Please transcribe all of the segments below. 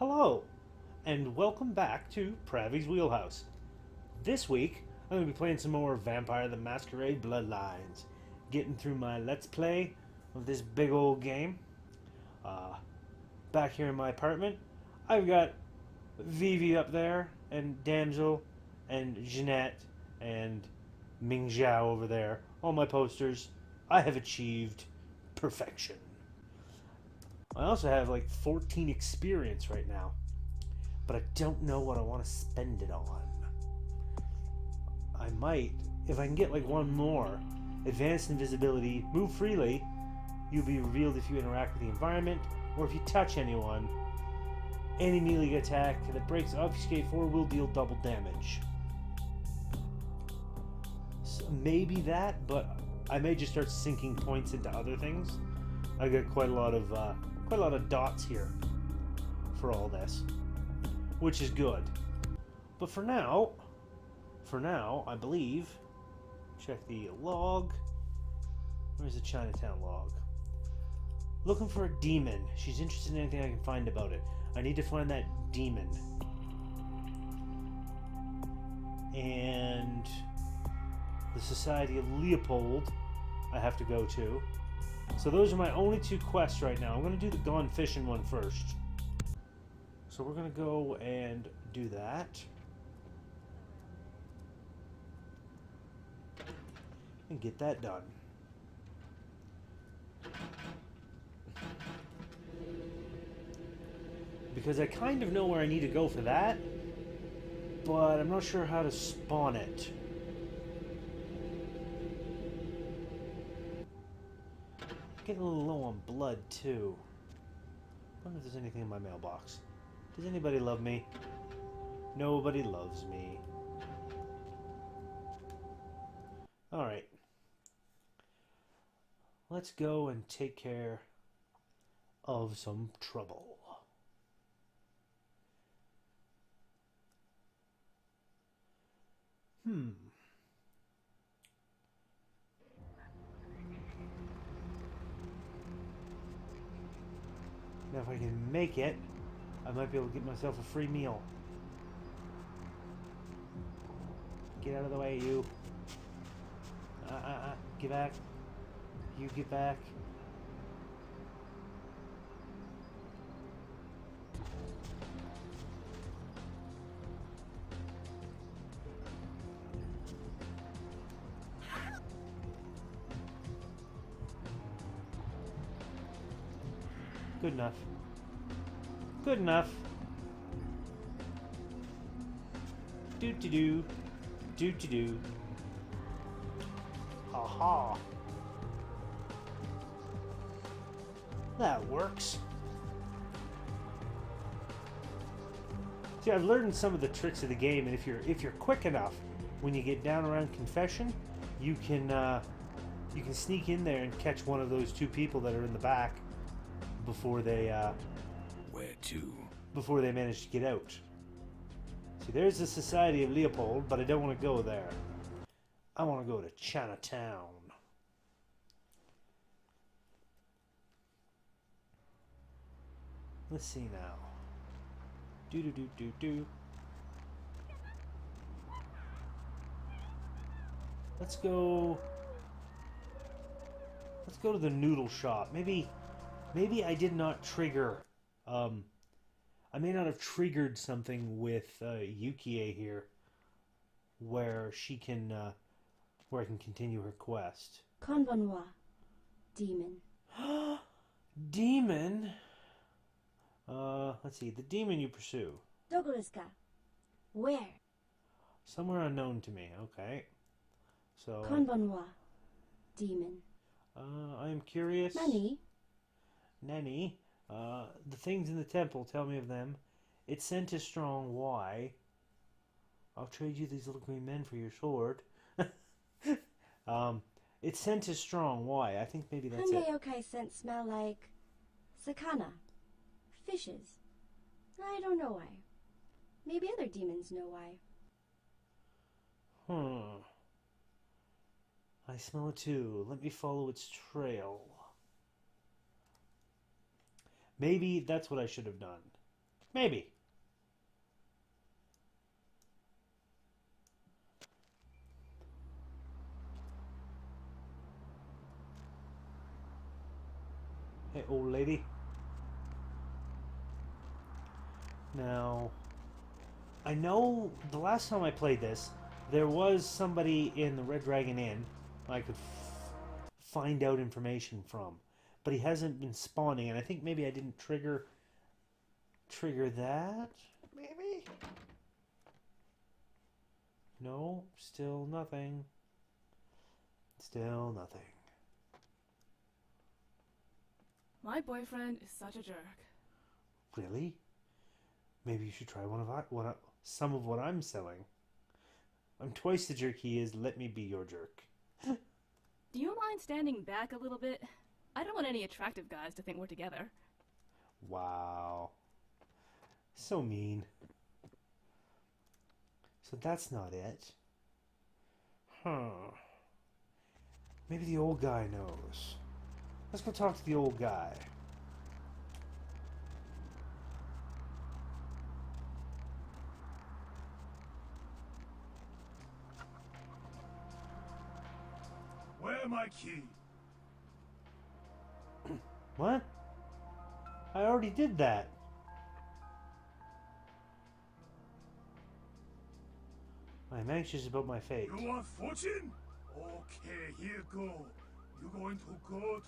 Hello, and welcome back to Pravi's Wheelhouse. This week, I'm going to be playing some more Vampire the Masquerade Bloodlines. Getting through my Let's Play of this big old game. Back here in my apartment, I've got Vivi up there, and Damsel, and Jeanette, and Ming Zhao over there. All my posters. I have achieved perfection. I also have like 14 experience right now, but I don't know what I want to spend it on. I might, if I can get like one more. Advanced invisibility, move freely, you'll be revealed if you interact with the environment, or if you touch anyone. Any melee attack that breaks obfuscate 4 will deal double damage. So maybe that, but I may just start sinking points into other things. I got quite a lot of dots here for all this, which is good. But for now, I believe, check the log. Where's the Chinatown log? Looking for a demon. She's interested in anything I can find about it. I need to find that demon. And the Society of Leopold I have to go to. So those are my only two quests right now. I'm going to do the Gone Fishing one first. So we're going to go and do that. And get that done. Because I kind of know where I need to go for that, but I'm not sure how to spawn it. Getting a little low on blood too. I wonder if there's anything in my mailbox. Does anybody love me? Nobody loves me. Alright. Let's go and take care of some trouble. Now if I can make it, I might be able to get myself a free meal. Get out of the way, you. Get back. You get back. Good enough. Good enough. Do-do-do. Do-do-do. Aha. That works. See, I've learned some of the tricks of the game, and if you're quick enough, when you get down around Confession, you can sneak in there and catch one of those two people that are in the back before they Where to? Before they manage to get out. See, there's the Society of Leopold, but I don't want to go there. I want to go to Chinatown. Let's see now. Do. Let's go to the noodle shop. Maybe I did not trigger. I may not have triggered something with Yukie here, where she can, where I can continue her quest. Convenoir, demon. Demon. Let's see. The demon you pursue. Dogoriska. Where? Somewhere unknown to me. Okay. So. Convenoir, demon. I am curious. Nani. The things in the temple, tell me of them. Its scent is strong. Why? I'll trade you these little green men for your sword. Its scent is strong. Why? I think maybe that's it. Hangeyokai scent smell like sakana, fishes. I don't know why. Maybe other demons know why. I smell it too. Let me follow its trail. Maybe that's what I should have done. Maybe. Hey, old lady. Now, I know the last time I played this, there was somebody in the Red Dragon Inn I could find out information from, but he hasn't been spawning, and I think maybe I didn't trigger that. Maybe. No, still nothing. Still nothing. My boyfriend is such a jerk. Really? Maybe you should try some of what I'm selling. I'm twice the jerk he is. Let me be your jerk. Do you mind standing back a little bit? I don't want any attractive guys to think we're together. Wow. So mean. So that's not it. Huh. Maybe the old guy knows. Let's go talk to the old guy. Where my key? What? I already did that. I'm anxious about my fate. You want fortune? Okay, here go. You're going to go to...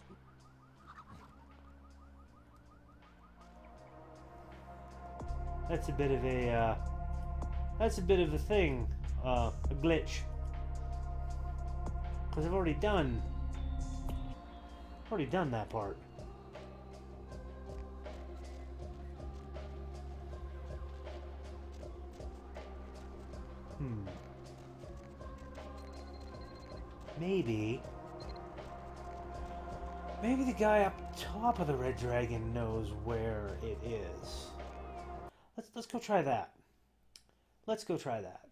That's a bit of a, thing. A glitch. Because I've already done that part. Maybe the guy up top of the Red Dragon knows where it is. Let's go try that. Let's go try that.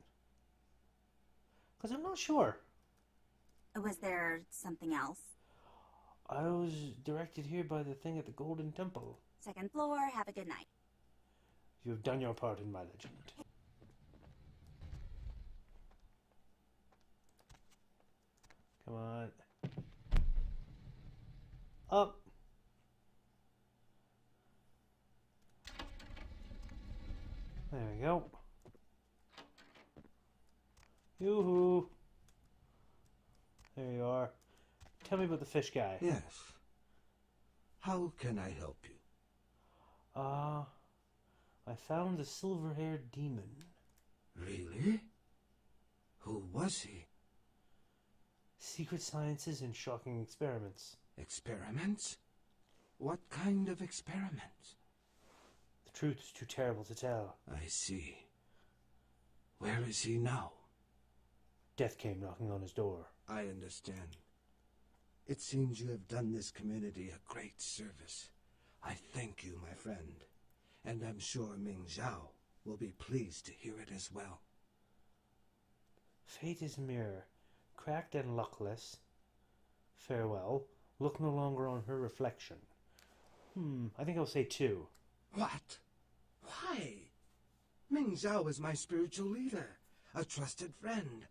Because I'm not sure. Was there something else? I was directed here by the thing at the Golden Temple. Second floor, have a good night. You have done your part in my legend. Come on. Up. There we go. Yoo-hoo. There you are. Tell me about the fish guy. Yes. How can I help you? I found the silver-haired demon. Really? Who was he? Secret sciences and shocking experiments. Experiments? What kind of experiments? The truth is too terrible to tell. I see. Where is he now? Death came knocking on his door. I understand. It seems you have done this community a great service. I thank you, my friend. And I'm sure Ming Zhao will be pleased to hear it as well. Fate is a mirror, cracked and luckless. Farewell. Look no longer on her reflection. I think I'll say 2. What? Why? Ming Zhao is my spiritual leader, a trusted friend.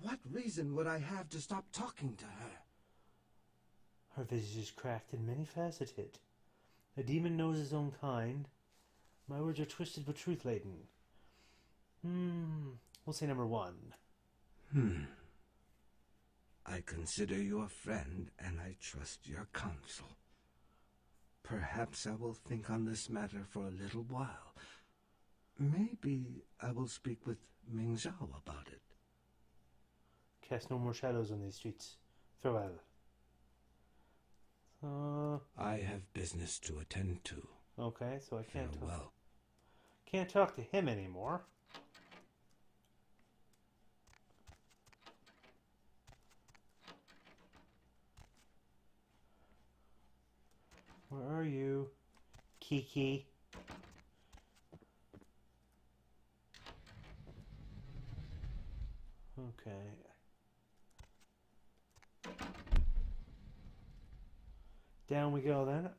What reason would I have to stop talking to her? Her visage is cracked and many-faceted. A demon knows his own kind. My words are twisted but truth-laden. We'll say number 1. I consider you a friend, and I trust your counsel. Perhaps I will think on this matter for a little while. Maybe I will speak with Ming Zhao about it. Cast no more shadows on these streets. Farewell. I have business to attend to. Okay, so I can't talk. Farewell. Can't talk to him anymore. Where are you, Kiki? Okay. Down we go then.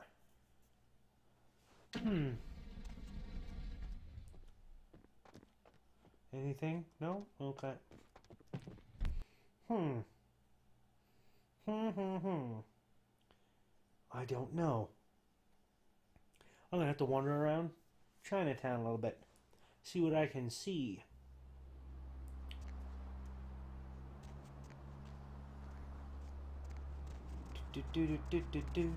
Anything? No? Okay. Hmm. I don't know. I'm gonna have to wander around Chinatown a little bit. See what I can see. Do, do, do, do, do, do.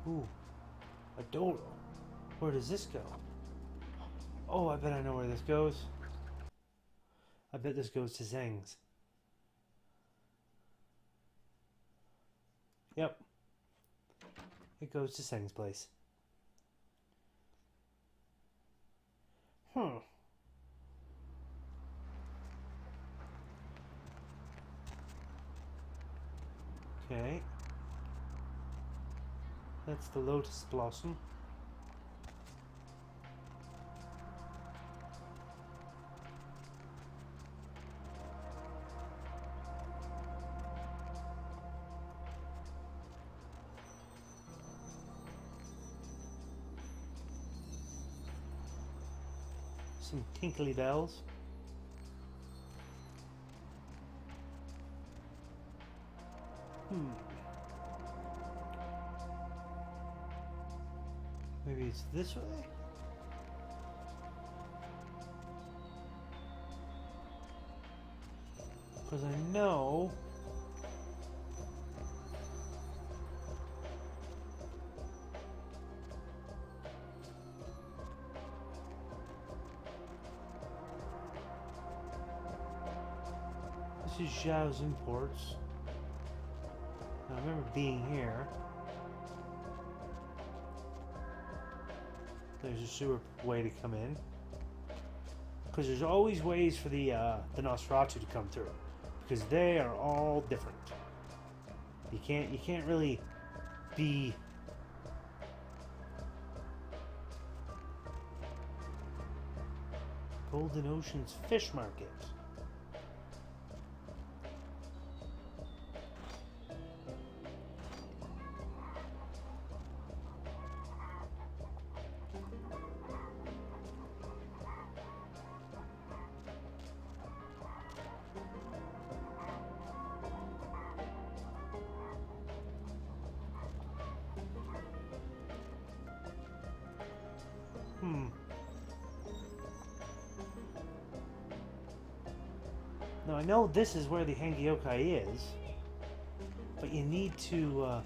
Ooh, a door. Where does this go? Oh, I bet I know where this goes. I bet this goes to Zhang's. Yep. It goes to Zhang's place. Hmm. Okay. That's the lotus blossom. Some tinkly bells. Maybe it's this way? Because I know... This is Zhao's Imports. I remember being here. There's a sewer way to come in. Because there's always ways for the Nosferatu to come through. Because they are all different. You can't really be... Golden Ocean's Fish Market. Now I know this is where the Hangyokai is, but you need to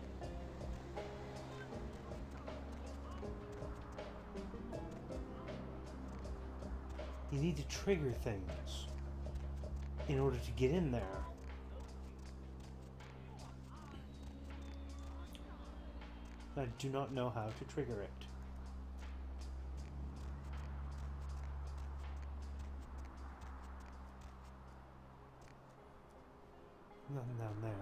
trigger things in order to get in there. I do not know how to trigger it. Nothing down there.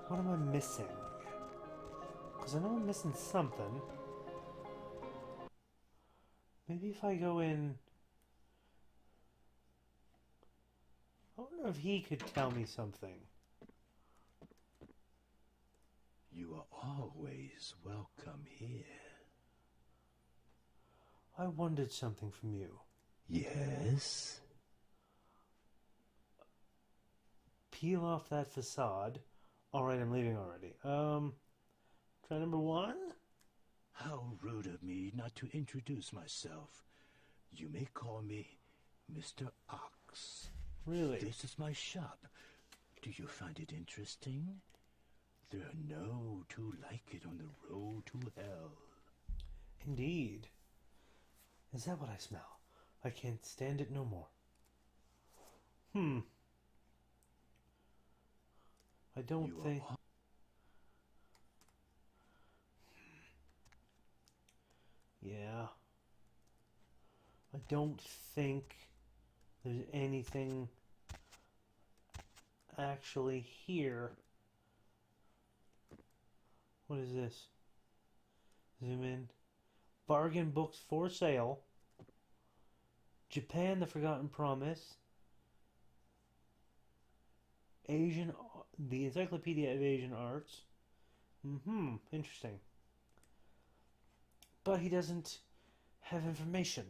What am I missing? Because I know I'm missing something. Maybe if I go in... I wonder if he could tell me something. You are always welcome here. I wanted something from you. Yes? Peel off that facade. Alright, I'm leaving already. Try number 1? How rude of me not to introduce myself. You may call me Mr. Ox. Really? This is my shop. Do you find it interesting? There are no two like it on the road to hell. Indeed. Is that what I smell? I can't stand it no more. I don't think... I don't think there's anything actually here. What is this? Zoom in. Bargain books for sale. Japan, the Forgotten Promise. The Encyclopedia of Asian Arts. Interesting. But he doesn't have information.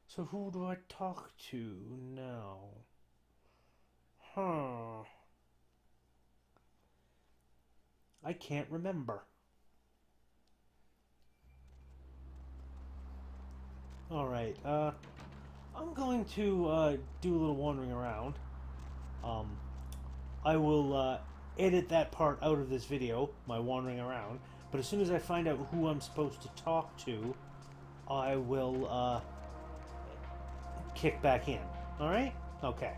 So who do I talk to now? I can't remember. Alright, I'm going to do a little wandering around. I will edit that part out of this video, my wandering around, but as soon as I find out who I'm supposed to talk to, I will kick back in. Alright? Okay.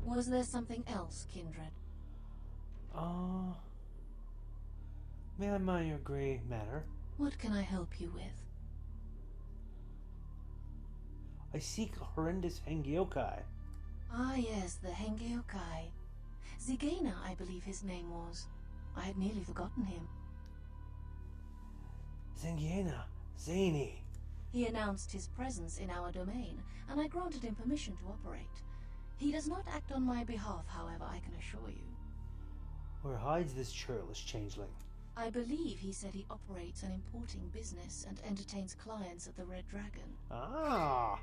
Was there something else, Kindred? May I mind your grey matter? What can I help you with? I seek a horrendous Hengyokai. Ah, yes, the Hengyokai. Zigena, I believe his name was. I had nearly forgotten him. Zengiena, Zany. He announced his presence in our domain, and I granted him permission to operate. He does not act on my behalf, however, I can assure you. Where hides this churlish changeling? I believe he said he operates an importing business and entertains clients at the Red Dragon. Ah,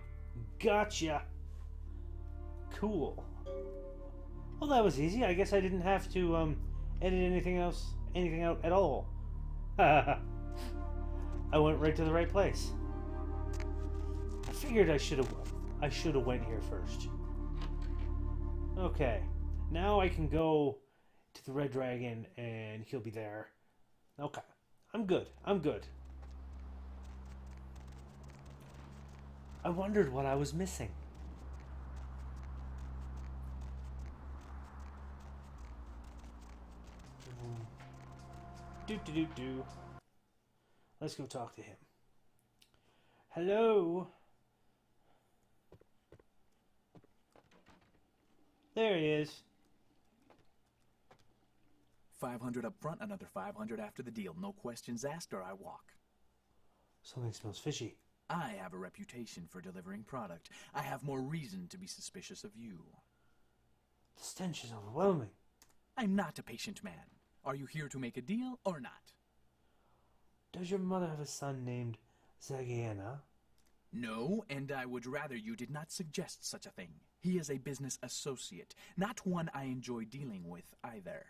gotcha. Cool. Well, that was easy. I guess I didn't have to edit anything out at all. I went right to the right place. I figured I should have went here first. Okay, now I can go to the Red Dragon and he'll be there. Okay, I'm good. I wondered what I was missing. Do. Let's go talk to him. Hello? There he is. 500 up front, another 500 after the deal. No questions asked or I walk. Something smells fishy. I have a reputation for delivering product. I have more reason to be suspicious of you. The stench is overwhelming. I'm not a patient man. Are you here to make a deal or not? Does your mother have a son named Zagiena? No, and I would rather you did not suggest such a thing. He is a business associate, not one I enjoy dealing with either.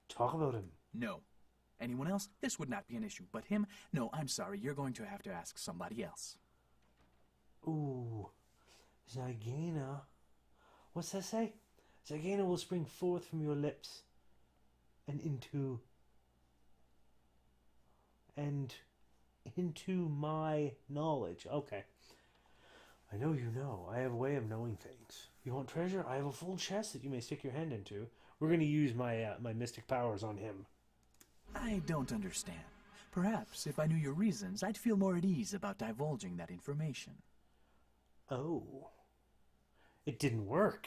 Talk about him. No. Anyone else? This would not be an issue, but him? No, I'm sorry, you're going to have to ask somebody else. Ooh, Zagiena. What's that say? Zagiena will spring forth from your lips and into my knowledge. Okay. I know you know. I have a way of knowing things. You want treasure? I have a full chest that you may stick your hand into. We're going to use my my mystic powers on him. I don't understand. Perhaps if I knew your reasons, I'd feel more at ease about divulging that information. Oh. It didn't work.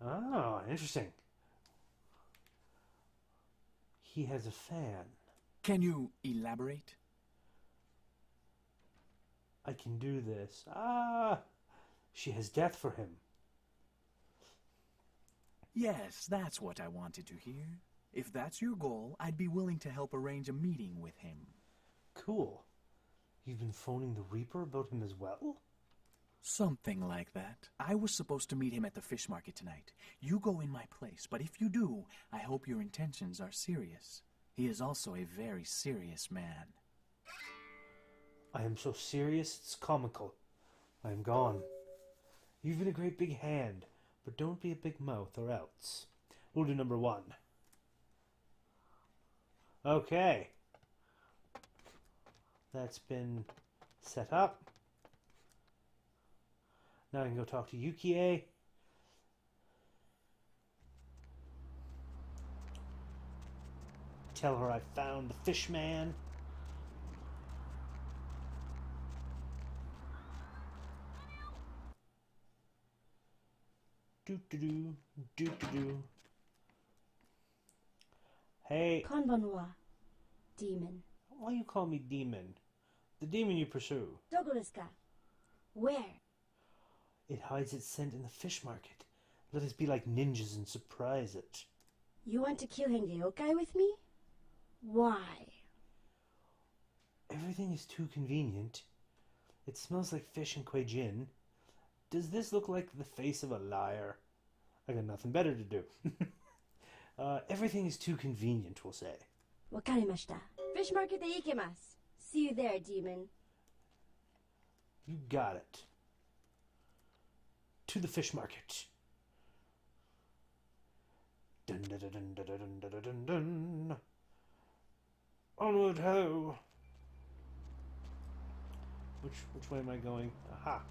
Ah, interesting. He has a fan. Can you elaborate? I can do this. Ah! She has death for him. Yes, that's what I wanted to hear. If that's your goal, I'd be willing to help arrange a meeting with him. Cool. You've been phoning the Reaper about him as well? Something like that. I was supposed to meet him at the fish market tonight. You go in my place, but if you do, I hope your intentions are serious. He is also a very serious man. I am so serious it's comical. I am gone. You've been a great big hand, but don't be a big mouth or else. We'll do number 1. Okay. That's been set up. Now I can go talk to Yukie. Tell her I found the fish man. Do-do-do, do-do-do. Hey, Konbanwa, demon. why you call me demon? The demon you pursue. Doko desu ka? Where? It hides its scent in the fish market. Let us be like ninjas and surprise it. You want to kill Henge Yokai with me? Why? Everything is too convenient. It smells like fish and Kuei-jin. Does this look like the face of a liar? I got nothing better to do. Everything is too convenient, we'll say. Wakarimashita. Fish market de ikemasu. See you there, demon. You got it. To the fish market. Dun dun dun dun dun dun dun dun dun. Onward ho! Which way am I going? Aha!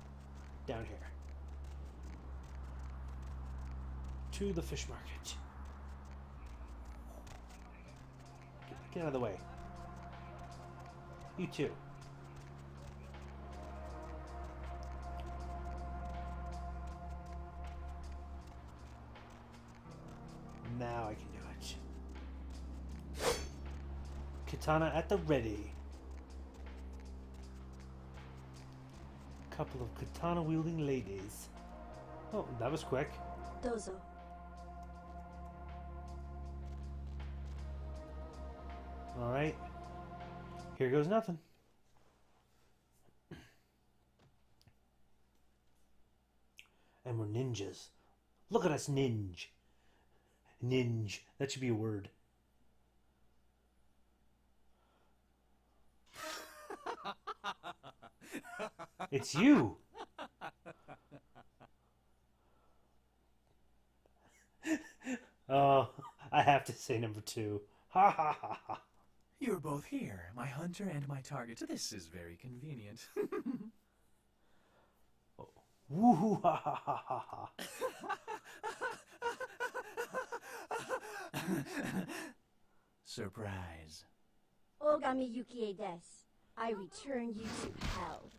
Down here. To the fish market. Get out of the way. You too. Now I can do it. Katana at the ready. Couple of katana-wielding ladies. Oh, that was quick. Dozo. Alright. Here goes nothing. And we're ninjas. Look at us ninja. Ninja. That should be a word. It's you. Oh, I have to say number 2. Ha ha ha ha. You're both here, my hunter and my target. This is very convenient. Oh. Woo ha ha ha ha ha. Surprise. Ogami Yukie desu. I return you to hell.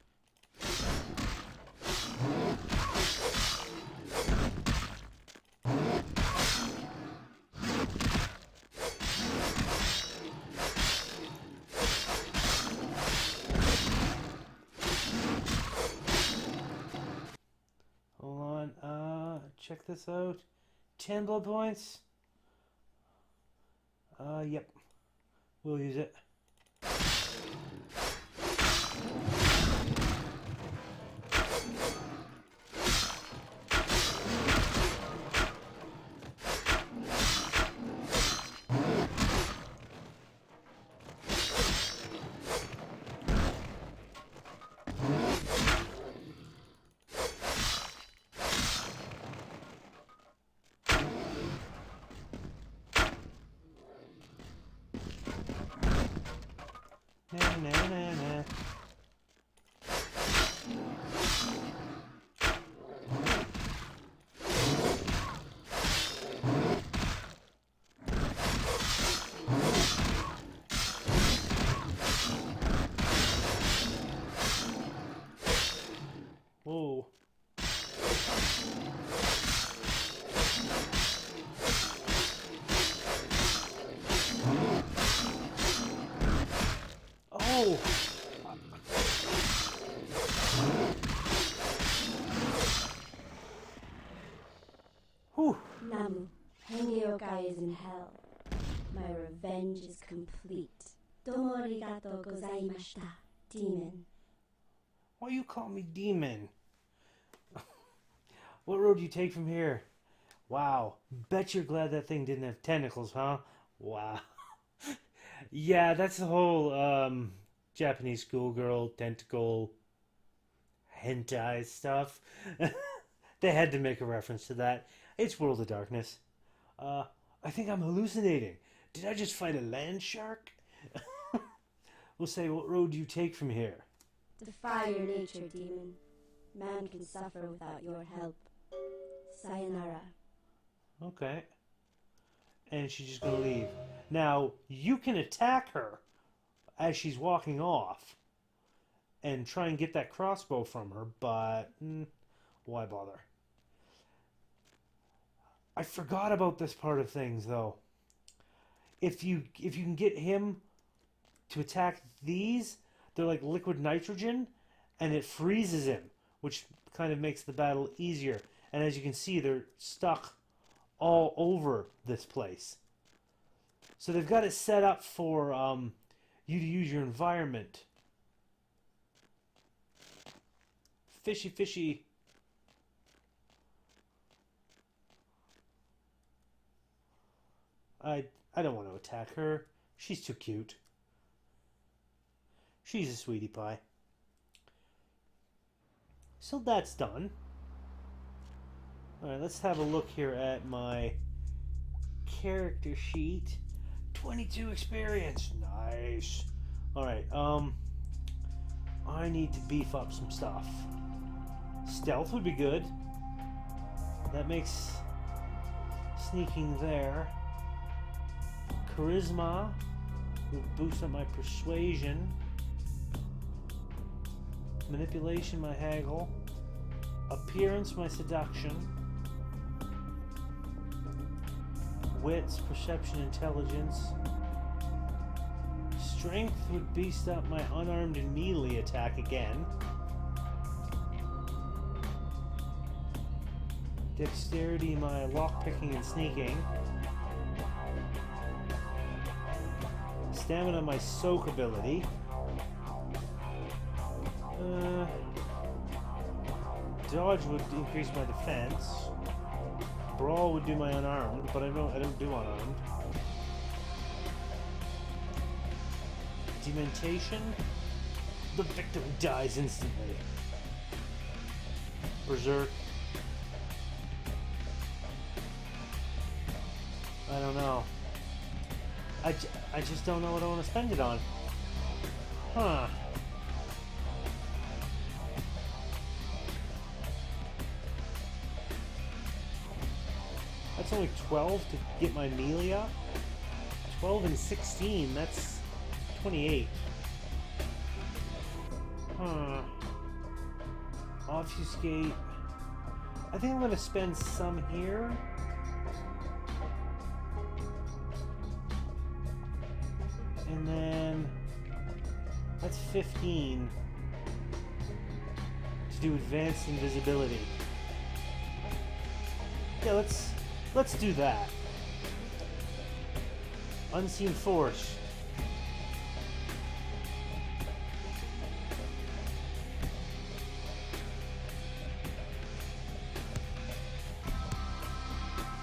Hold on, check this out. 10 blood points. Yep. We'll use it. Na, na, na, na. Whoa. Oh! Whew. Namu. Henge Yokai is in hell. My revenge is complete. Domo arigatou gozaimashita, demon. Why you call me demon? What road do you take from here? Wow. Bet you're glad that thing didn't have tentacles, huh? Wow. Yeah, that's the whole Japanese schoolgirl tentacle hentai stuff. They had to make a reference to that. It's World of Darkness. I think I'm hallucinating. Did I just fight a land shark? We'll say, what road do you take from here? Defy your nature, demon. Man can suffer without your help. Sayonara. Okay. And she's just going to leave. Now, you can attack her as she's walking off and try and get that crossbow from her, but why bother? I forgot about this part of things, though. If you can get him to attack these, they're like liquid nitrogen, and it freezes him, which kind of makes the battle easier. And as you can see, they're stuck all over this place. So they've got it set up for you to use your environment. Fishy, fishy. I don't want to attack her. She's too cute. She's a sweetie pie. So that's done. Alright, let's have a look here at my character sheet. 22 experience. Nice. Alright, I need to beef up some stuff. Stealth would be good. That makes sneaking there. Charisma would boost up my persuasion. Manipulation, my haggle. Appearance, my seduction. Wits, perception, intelligence. Strength would beast up my unarmed and melee attack again. Dexterity, my lockpicking and sneaking. Stamina, my soak ability. Dodge would increase my defense. Brawl would do my unarmed, but I don't do unarmed. Dementation. The victim dies instantly. Berserk. I don't know. I just don't know what I want to spend it on. Huh. That's only 12 to get my melee up. 12 and 16, that's 28. Huh. Obfuscate. I think I'm going to spend some here. And then that's 15 to do advanced invisibility. Yeah, let's do that. Unseen force.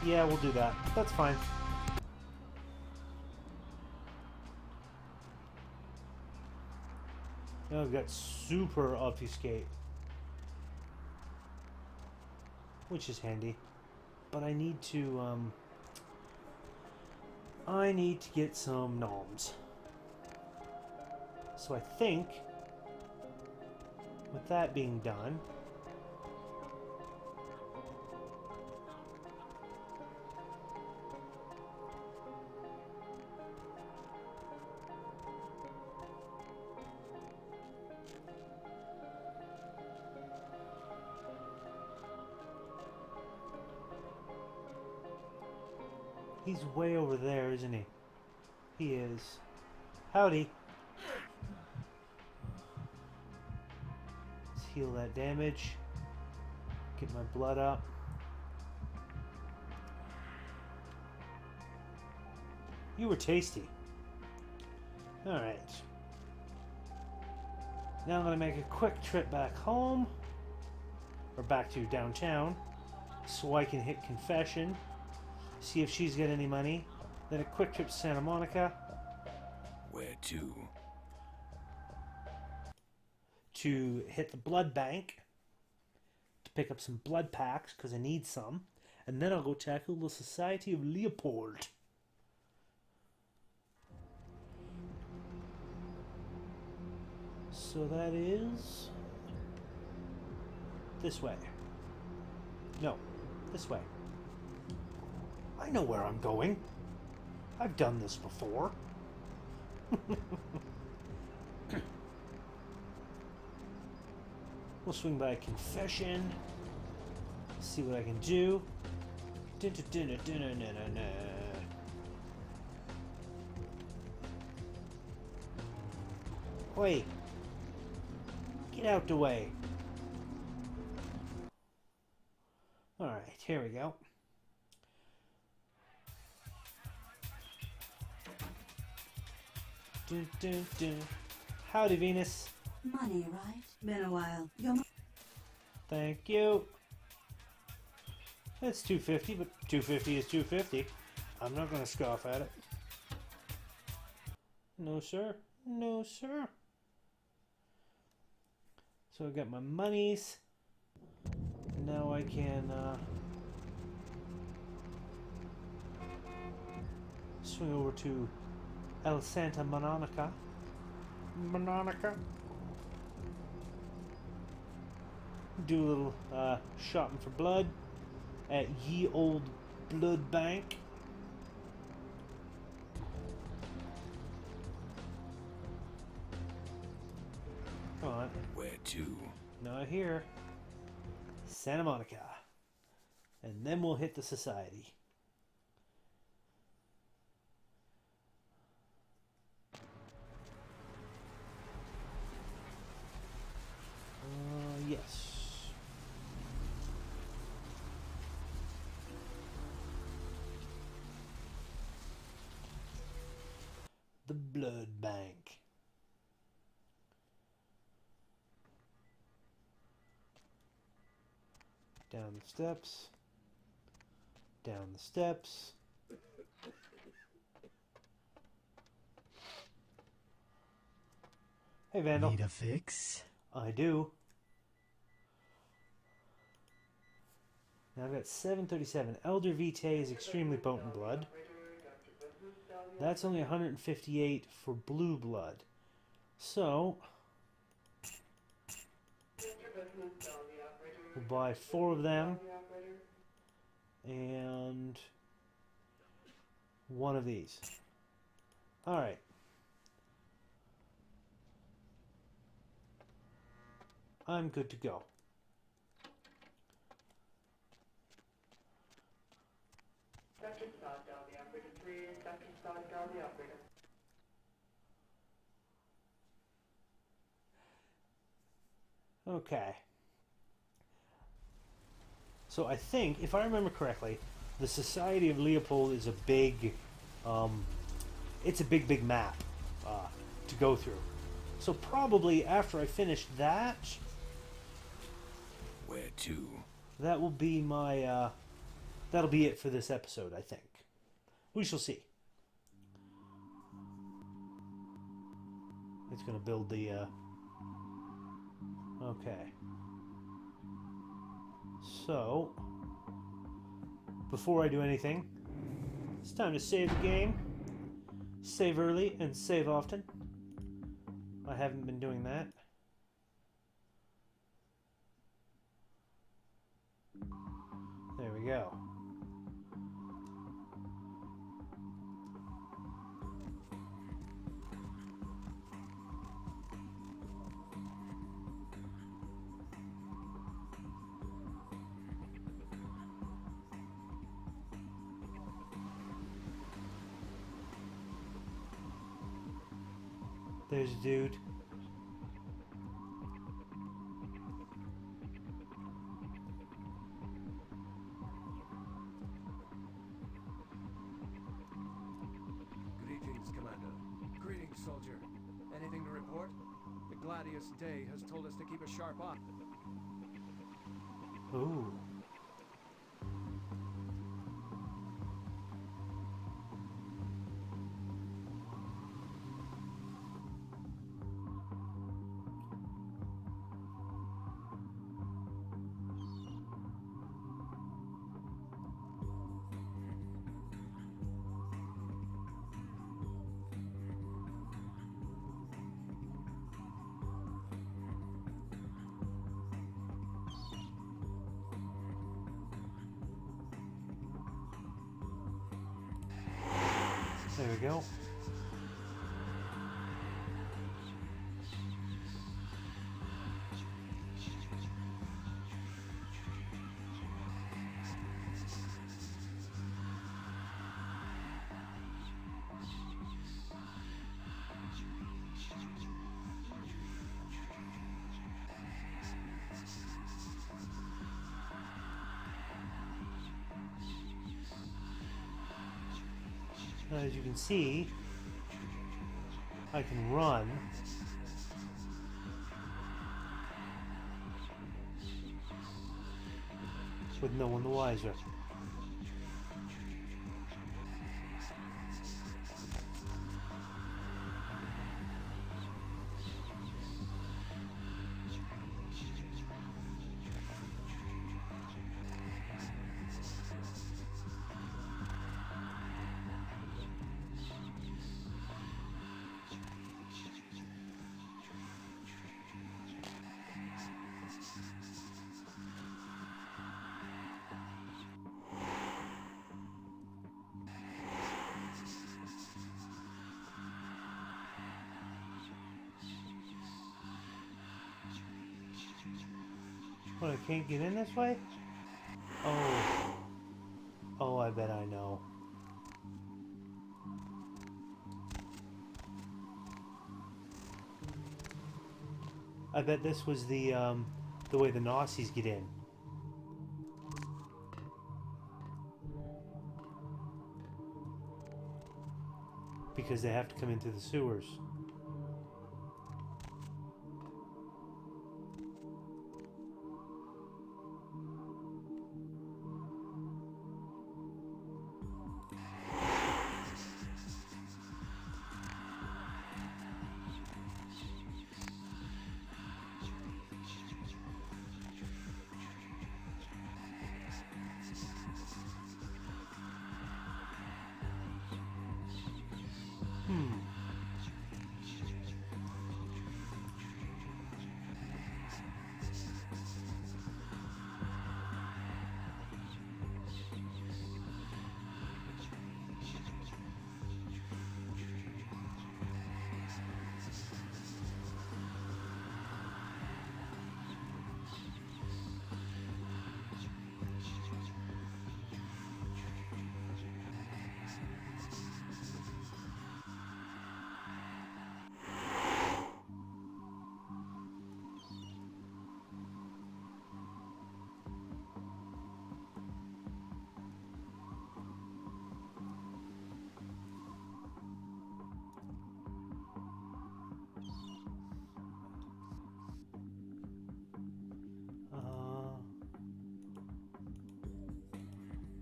Yeah, we'll do that. That's fine. Now I've got super obfuscate, which is handy. But I need to get some noms. So I think with that being done, he's way over there, isn't he? He is. Howdy. Let's heal that damage. Get my blood up. You were tasty. Alright. Now I'm going to make a quick trip back home. Or back to downtown. So I can hit confession. See if she's got any money. Then a quick trip to Santa Monica. Where to? To hit the blood bank. To pick up some blood packs, because I need some. And then I'll go tackle the Society of Leopold. So that is this way. No, this way. I know where I'm going. I've done this before. We'll swing by a confession. See what I can do. Wait. Get out the way. Alright, here we go. Dun, dun, dun. Howdy, Venus. Money, right? Been a while. Thank you. That's 250, but 250 is 250. I'm not going to scoff at it. No, sir. No, sir. So I got my monies. Now I can swing over to El Santa Monica. Do a little shopping for blood at Ye Old Blood Bank. Come on. Where to? Not here. Santa Monica. And then we'll hit the Society. Yes. The Blood Bank. Down the steps. Down the steps. Hey, Vandal. Need a fix? I do. Now I've got 737. Elder Vitae is extremely potent blood. That's only 158 for blue blood. So we'll buy 4 of them and 1 of these. Alright. I'm good to go. Okay. So I think, if I remember correctly, the Society of Leopold is a big, it's a big map to go through. So probably after I finish that, Where to? that will be my, that'll be it for this episode, I think. We shall see. It's going to build the, okay. So, before I do anything, it's time to save the game. Save early and save often. I haven't been doing that. There we go. There's a dude. Greetings, Commander. Greetings, soldier. Anything to report? The Gladius Day has told us to keep a sharp eye. Ooh. There we go. As you can see, I can run. With no one the wiser. What, I can't get in this way? Oh. Oh, I bet I know. I bet this was the way the Nazis get in. Because they have to come into the sewers.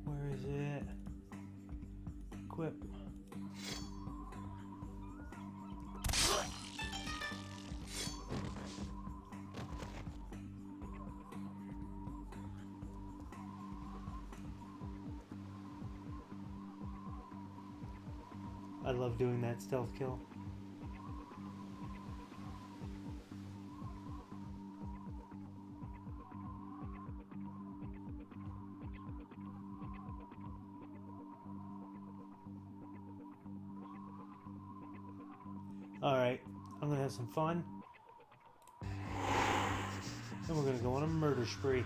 Where is it? Equip. I love doing that stealth kill. Alright, I'm gonna have some fun. And we're gonna go on a murder spree.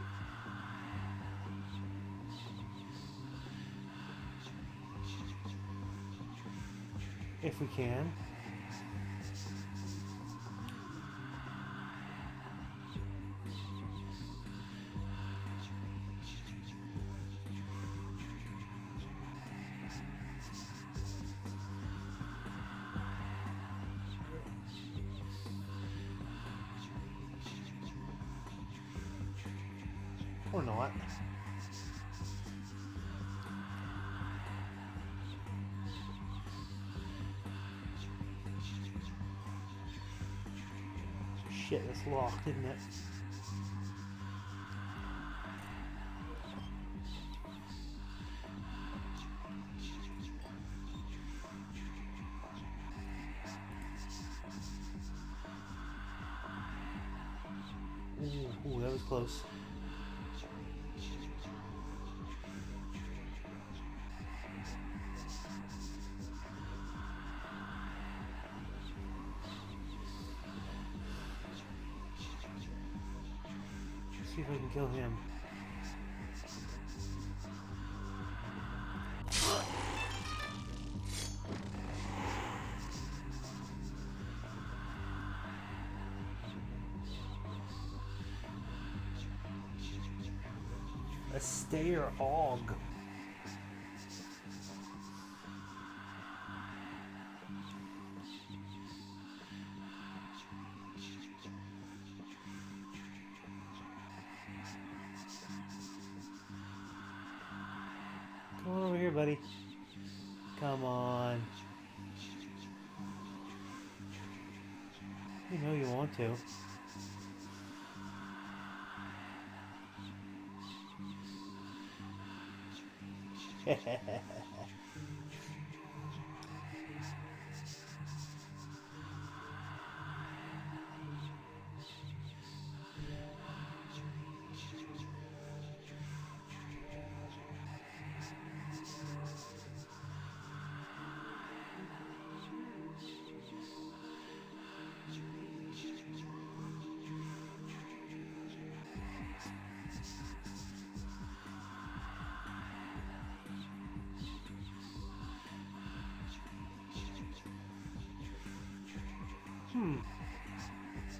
If we can. Or not. Shit, it's locked, isn't it? Ooh, that was close. See if I can kill him. A stayer og. Come on over here, buddy. Come on. You know you want to.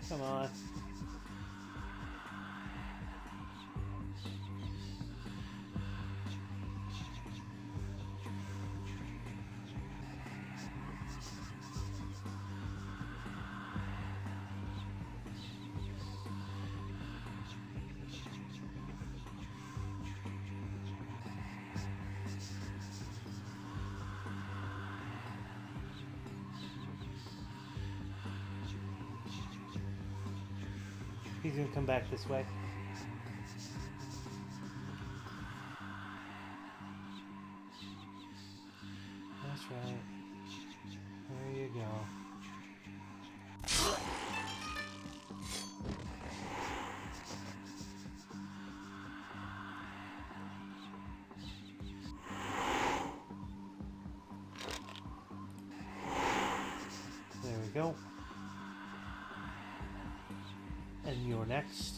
Come on. He's gonna come back this way. That's right. There you go. There we go. And you're next.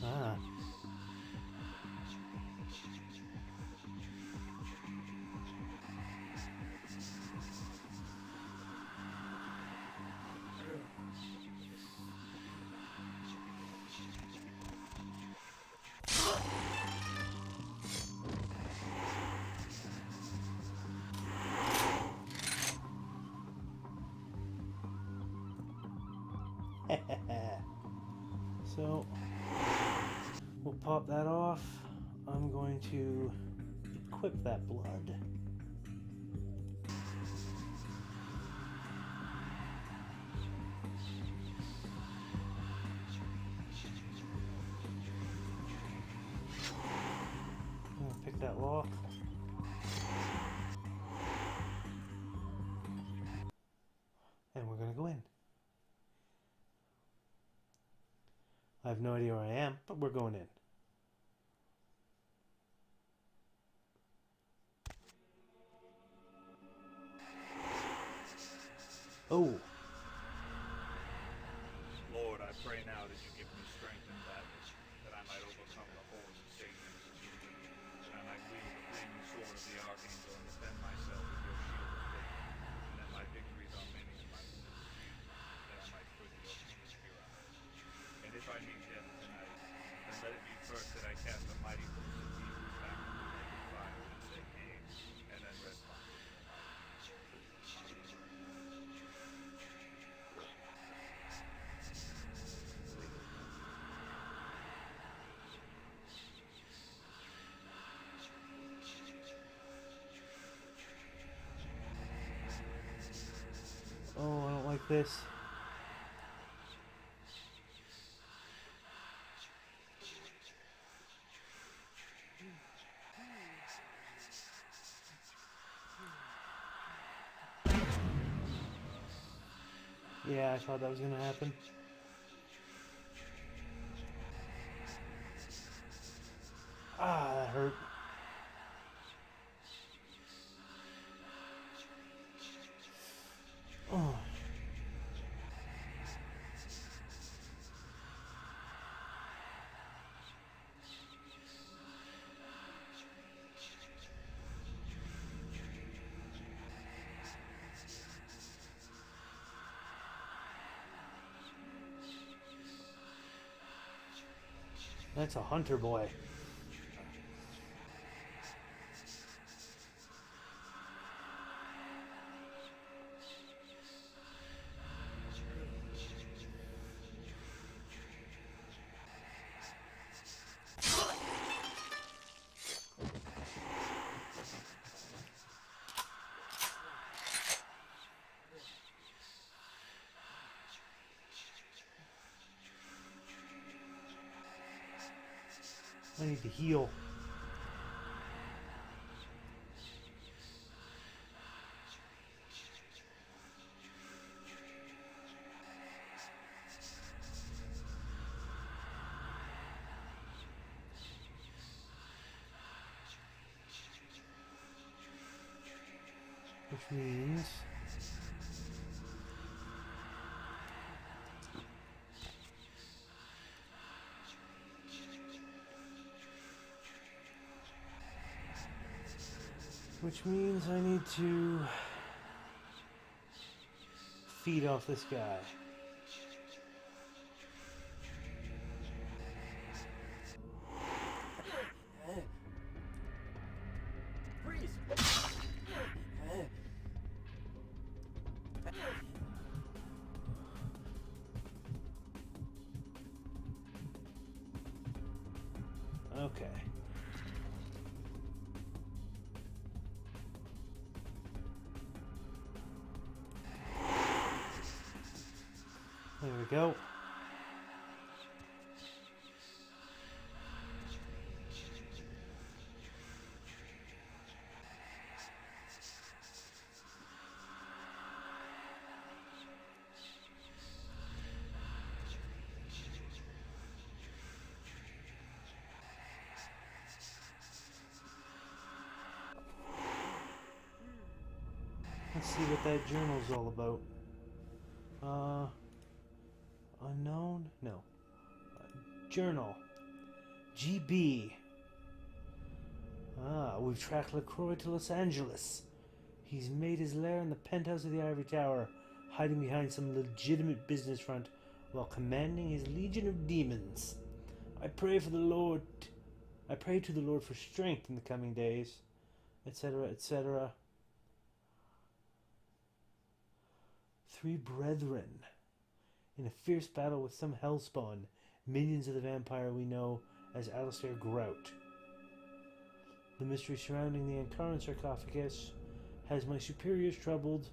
Ah. So we'll pop that off. I'm going to equip that blood. I'm going to pick that lock. And we're going to go in. I have no idea where I am, but we're going in. Oh. Lord, I pray now that you give me strength in battle, that I might overcome the hordes of Satan, that I might wield the flaming sword of the Archangel and defend myself with your shield of faith, and that my victories are many and my wounds few, that I might further your kingdom here on earth. And if I meet death tonight, then let it be first that I cast a mighty host of demons back into the lake of fire whence they came, and then rest my head. Oh, I don't like this. Yeah, I thought that was gonna happen. Ah, that hurt. Oh. That's a hunter boy. I need to heal. Which means I need to feed off this guy. Okay. There we go. Let's see what that journal's all about. Unknown? No. Journal. GB. We've tracked LaCroix to Los Angeles. He's made his lair in the penthouse of the Ivory Tower, hiding behind some legitimate business front while commanding his legion of demons. I pray to the Lord for strength in the coming days, etc., etc. 3 brethren. In a fierce battle with some hellspawn, minions of the vampire we know as Alistair Grout. The mystery surrounding the Ankaran sarcophagus has my superiors troubled.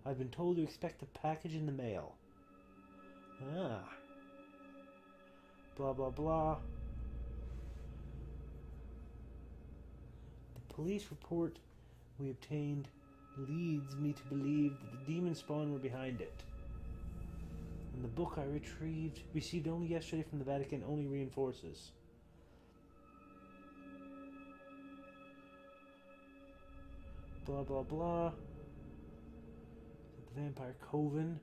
I've been told to expect a package in the mail. Blah blah blah. The police report we obtained leads me to believe that the demon spawn were behind it. And the book I received only yesterday from the Vatican only reinforces. Blah blah blah. The Vampire Coven.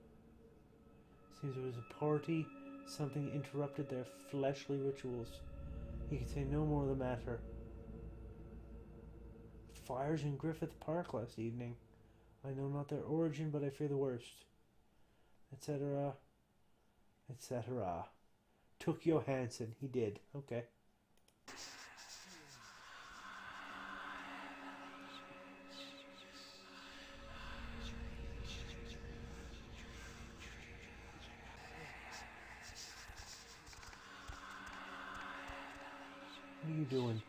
Seems there was a party. Something interrupted their fleshly rituals. He could say no more of the matter. Fires in Griffith Park last evening. I know not their origin, but I fear the worst. Etc. Etc. Took Johansson. He did. Okay. What are you doing?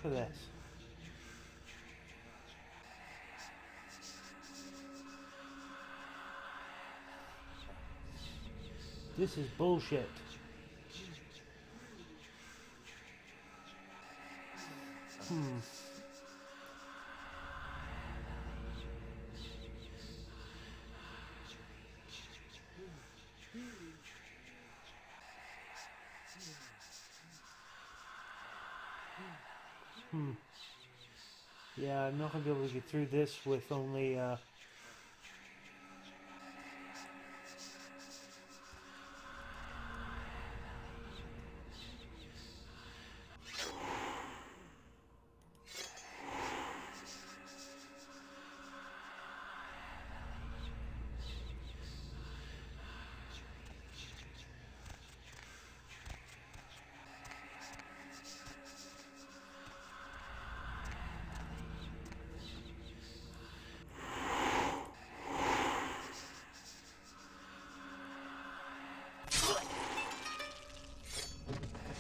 Look at this. This is bullshit. Yeah, I'm not gonna be able to get through this with only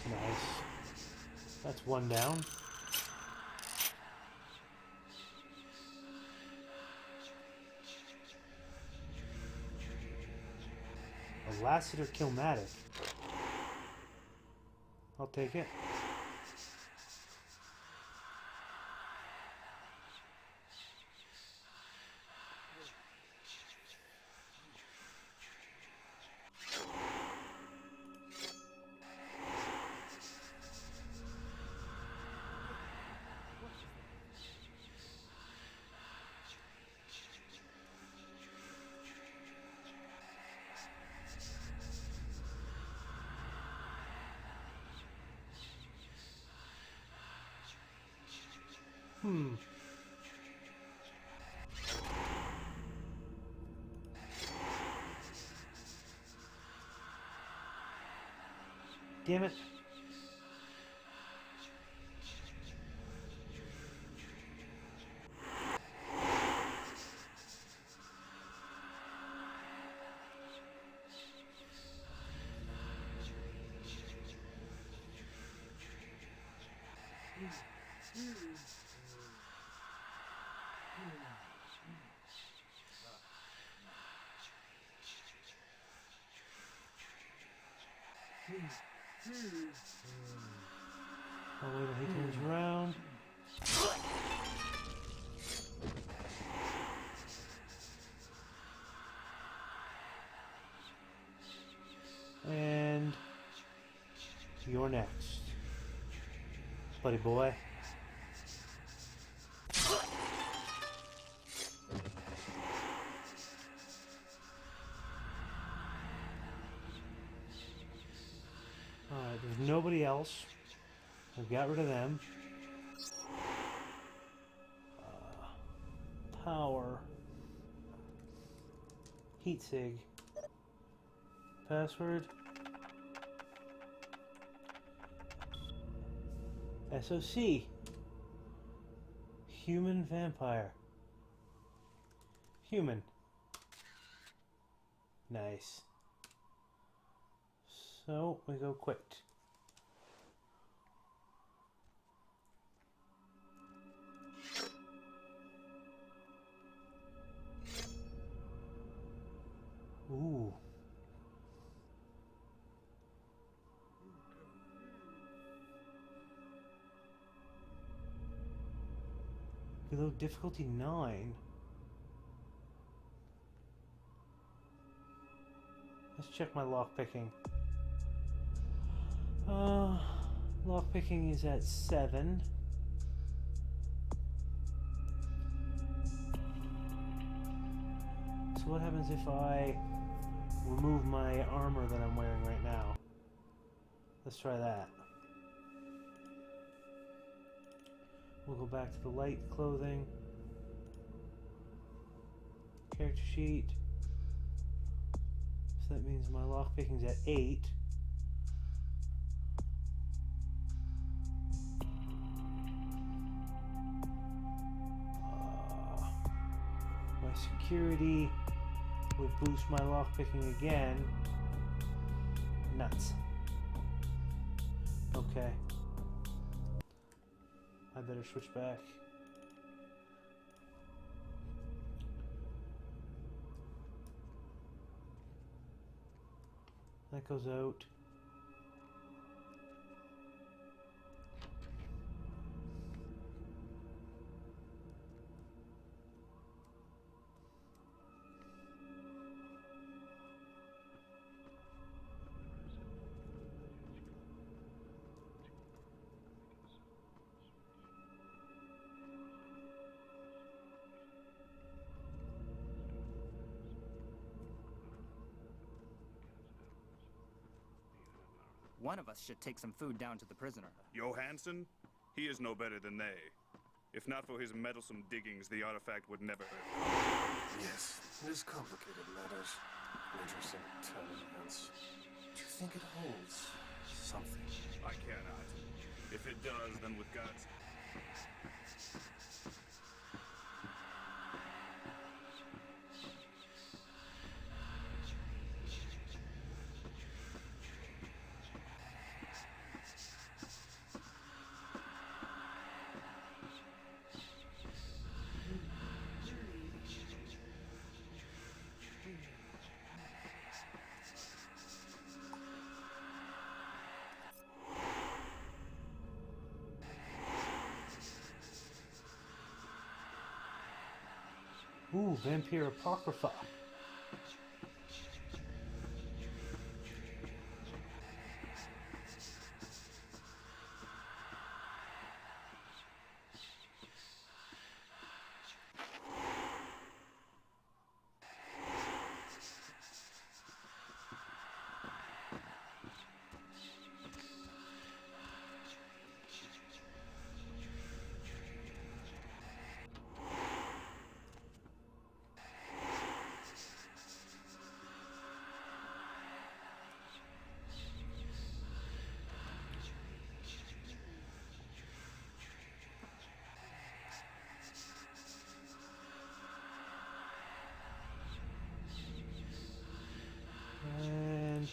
nice. That's one down. A Lassiter Kilmatic. I'll take it. Damn it. Oh, wait, he turns around. And you're next, buddy boy. Alright, there's nobody else. I've got rid of them. Power. Heat sig. Password. SOC. Human vampire. Human. Nice. So we go quit. Ooh. Below difficulty 9. Let's check my lockpicking. Lockpicking is at 7. So what happens if I remove my armor that I'm wearing right now? Let's try that. We'll go back to the light clothing. Character sheet. So that means my lockpicking's at 8. My security would boost my lockpicking again. Nuts. Okay. I better switch back. That goes out. One of us should take some food down to the prisoner. Johansson? He is no better than they. If not for his meddlesome diggings, the artifact would never have. Yes, it is complicated matters. Interesting intelligence. Do you think it holds something? I cannot. If it does, then with God's... Ooh, Vampire Apocrypha. And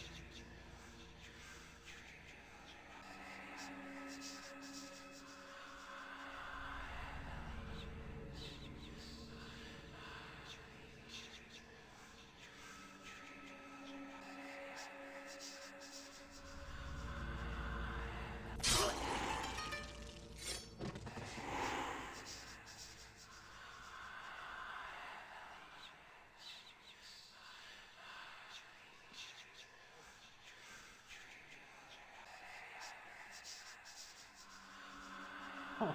huh.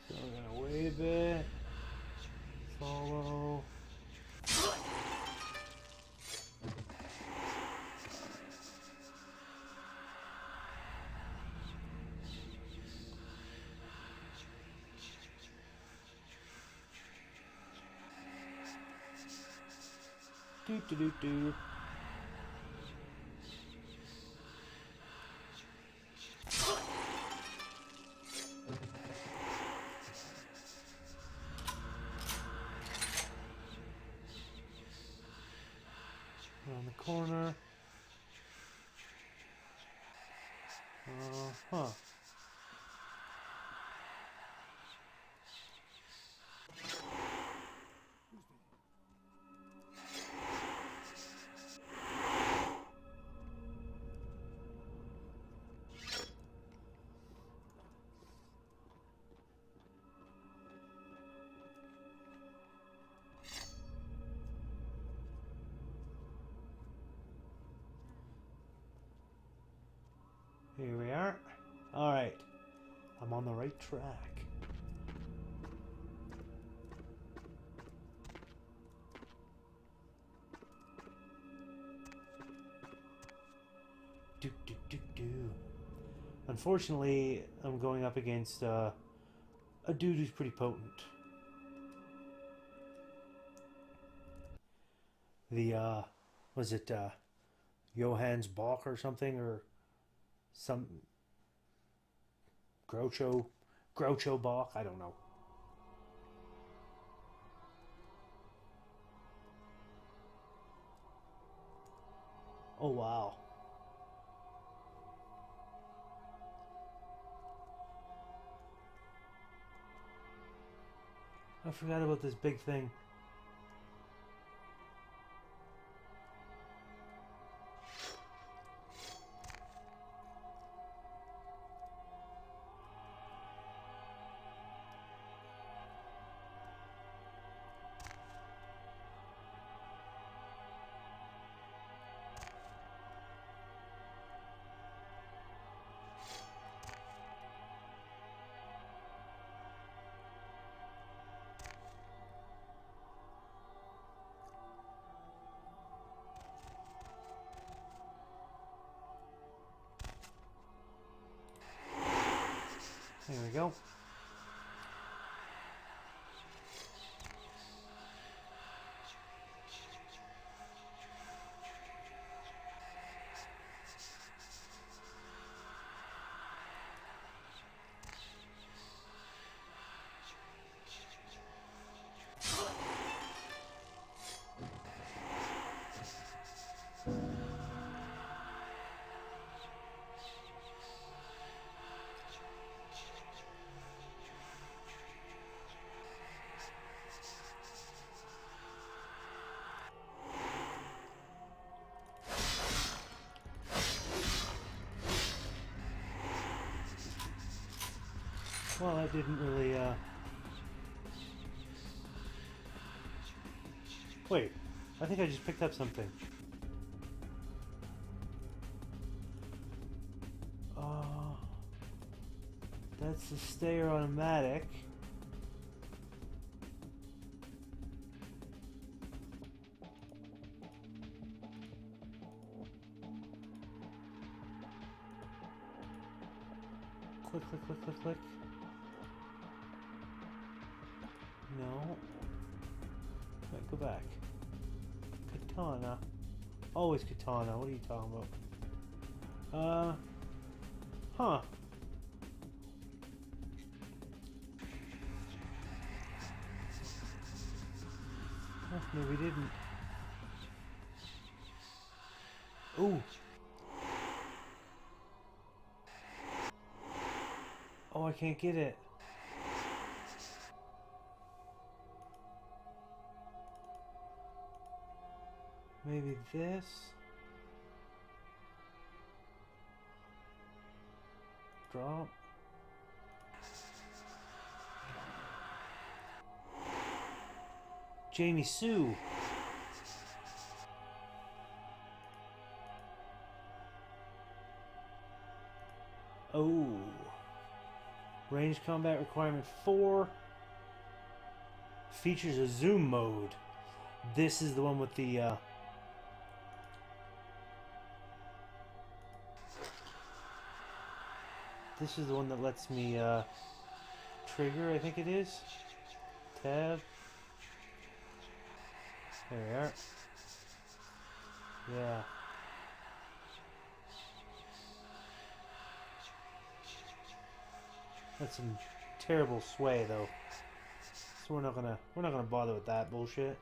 So we're gonna wait a bit. Follow. Do do do do. Around the corner. Huh. Here we are. Alright. I'm on the right track. Do do do do. Unfortunately, I'm going up against a dude who's pretty potent. The was it Johannes Bach or something, or some Groucho Bach, I don't know. Oh wow. I forgot about this big thing. There we go. Well, that didn't really, Wait, I think I just picked up something. That's the stayer automatic. Click, click, click, click, click. No. Right, go back. Katana. Always katana. What are you talking about? Huh. Maybe we didn't. Ooh. Oh, I can't get it. Maybe this? Drop. Jamie Sue. Oh. Range combat requirement 4. Features a zoom mode. This is the one with the this is the one that lets me trigger, I think it is. Tab. There we are. Yeah. That's some terrible sway though. So we're not gonna bother with that bullshit.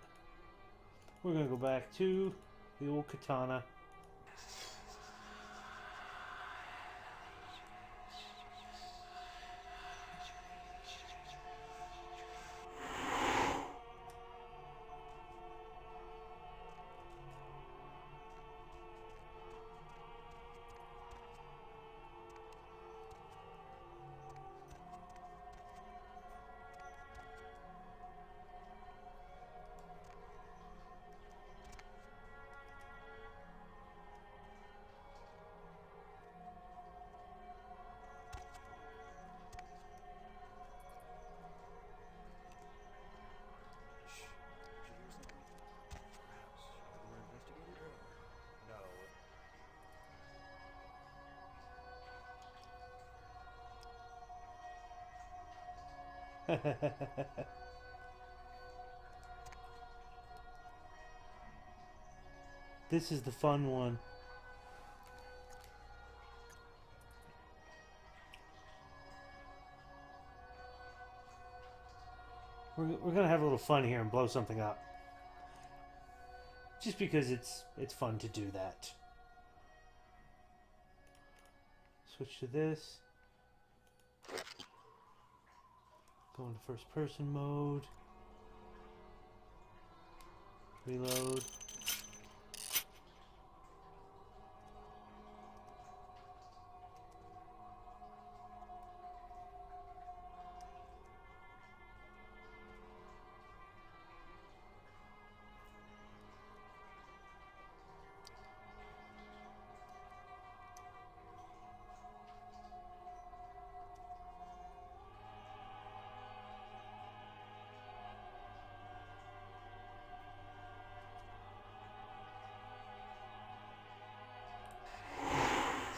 We're gonna go back to the old katana. This is the fun one. We're gonna have a little fun here and blow something up. Just because it's fun to do that. Switch to this. Go into first person mode. Reload.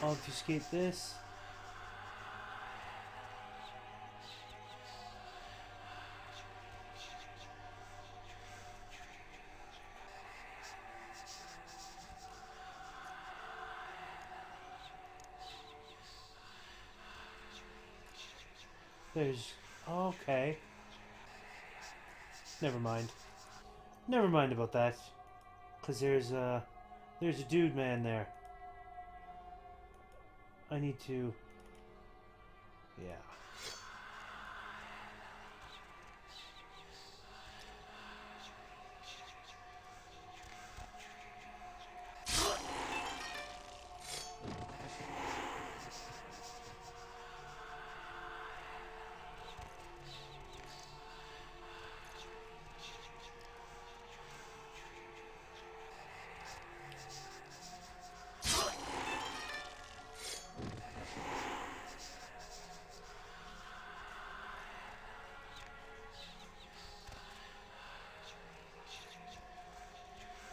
Obfuscate this. There's... okay. Never mind. Never mind about that. Because there's a dude man there. I need to... yeah.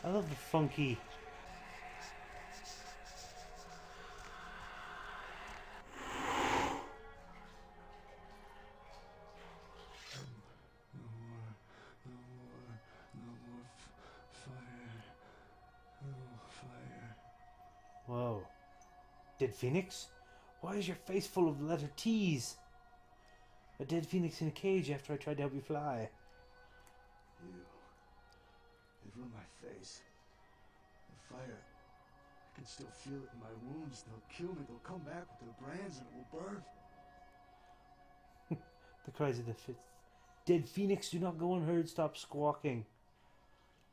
I love the funky... Whoa. Dead Phoenix? Why is your face full of the letter T's? A dead phoenix in a cage after I tried to help you fly. It ruined my face. The fire. I can still feel it in my wounds. They'll kill me. They'll come back with their brands and it will burn. The cries of the dead phoenix do not go unheard. Stop squawking.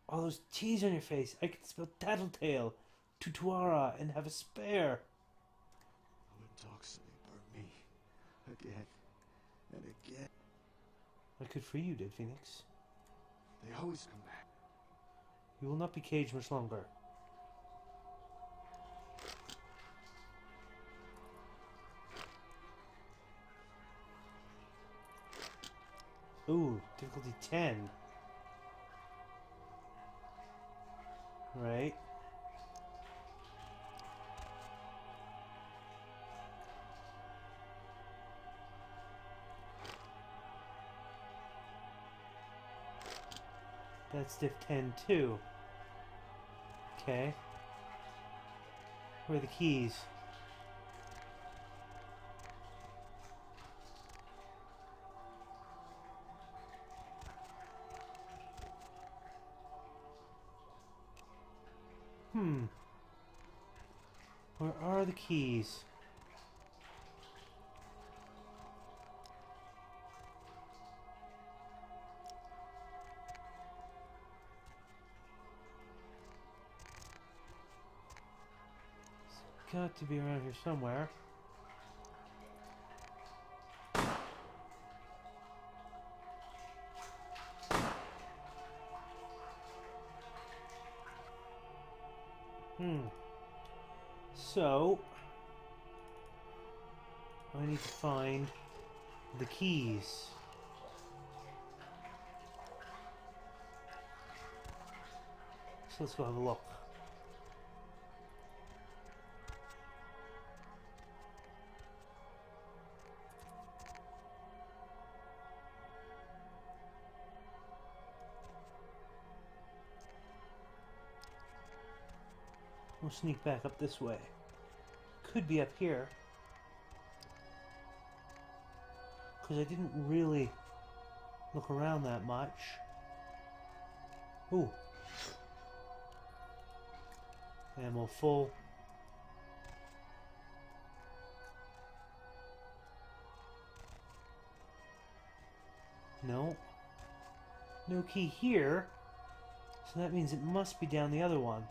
All those T's on your face. I can spell tattletale, tutuara, and have a spare. When talks burn me again and again. I could free you, dead phoenix. They always come back. You will not be caged much longer. Ooh, difficulty 10. Right. That's diff 10 too. Okay. Where are the keys? Where are the keys? It's got to be around here somewhere. So, I need to find the keys. So let's go have a look. We'll sneak back up this way. Could be up here. Because I didn't really look around that much. Ooh. Ammo full. No. No key here. So that means it must be down the other one.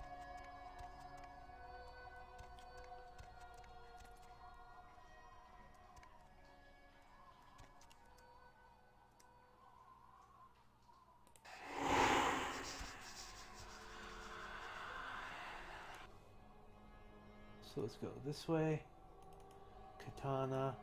So let's go this way. Katana.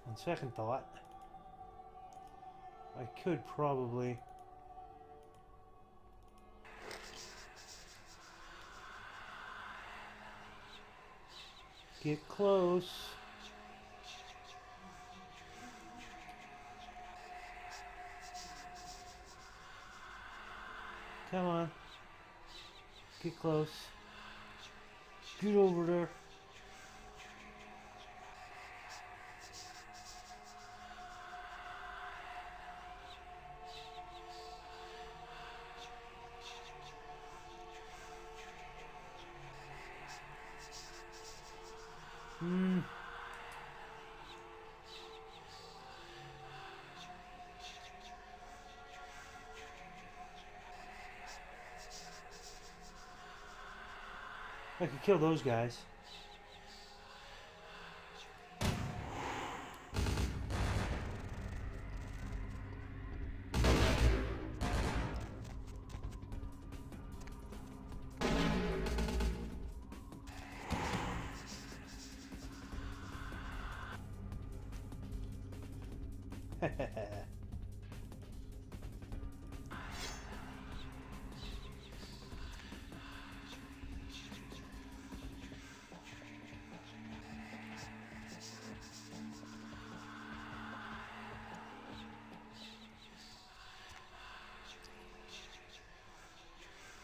On second thought, I could probably get close. Come on. Get close. Get over there. I could kill those guys.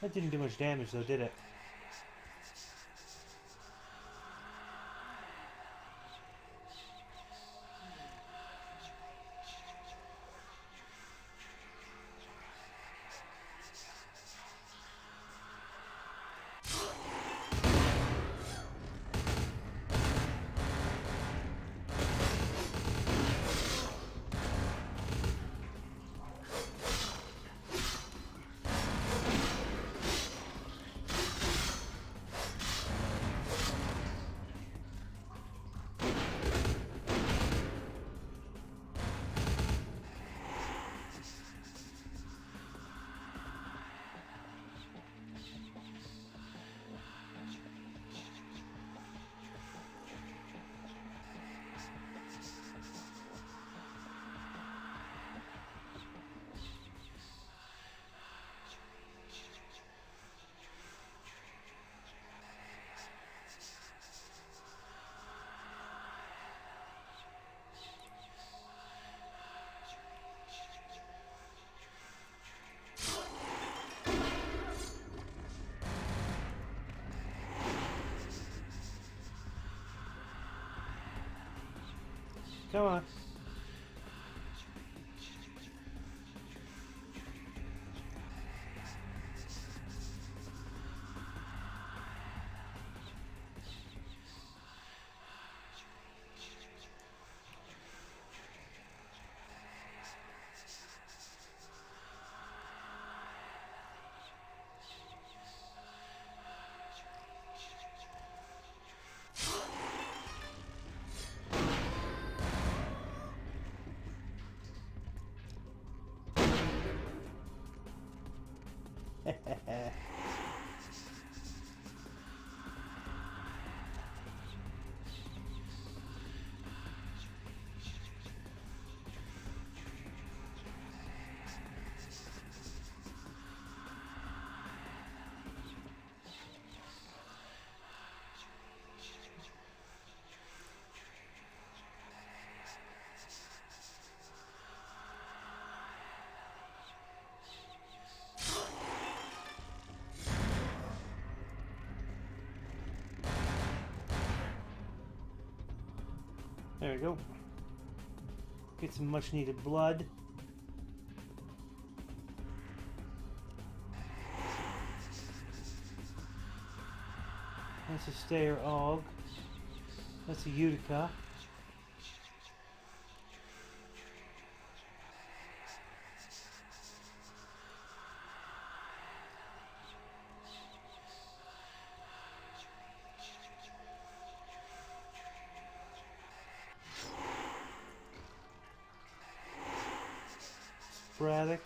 That didn't do much damage though, did it? Come on. There we go. Get some much needed blood. That's a Stayer Og. That's a Utica. Sporadic.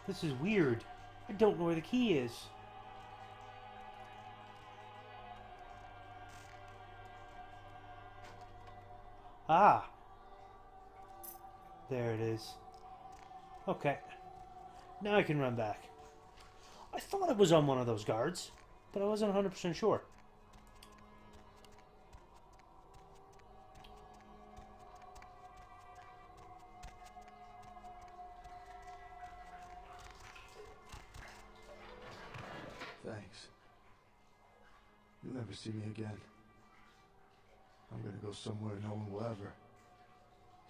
This is weird. I don't know where the key is. Ah. There it is. Okay. Now I can run back. I thought it was on one of those guards, but I wasn't 100% sure. Thanks. You'll never see me again. I'm gonna go somewhere no one will ever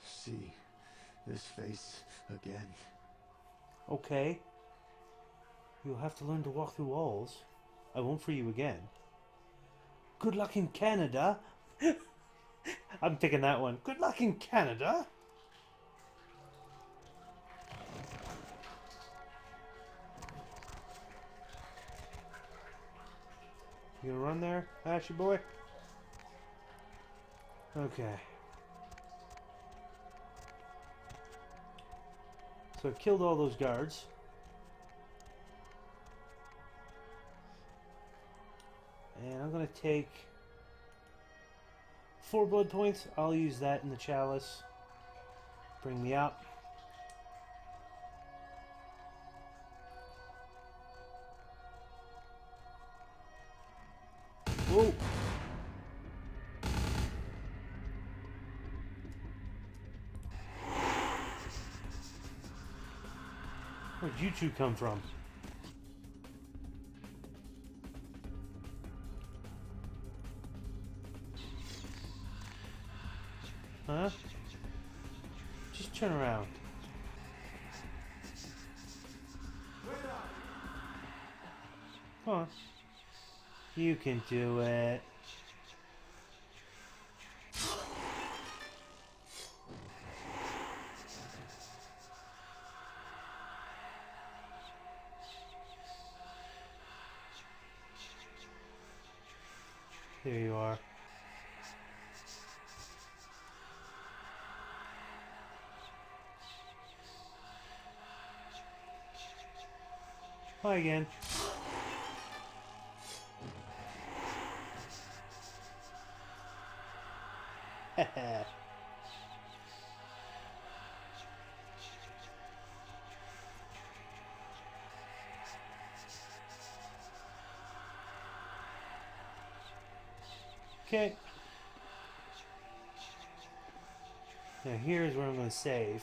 see this face again. Okay. You'll have to learn to walk through walls. I won't free you again. Good luck in Canada. I'm picking that one. Good luck in Canada. You gonna run there, Ashy boy? Okay. So I killed all those guards. And I'm gonna take 4 blood points. I'll use that in the chalice. Bring me up. Whoa! Where'd you two come from? Huh? Just turn around. Come on. You can do it. There you are. Hi again. Okay. Now here's where I'm going to save.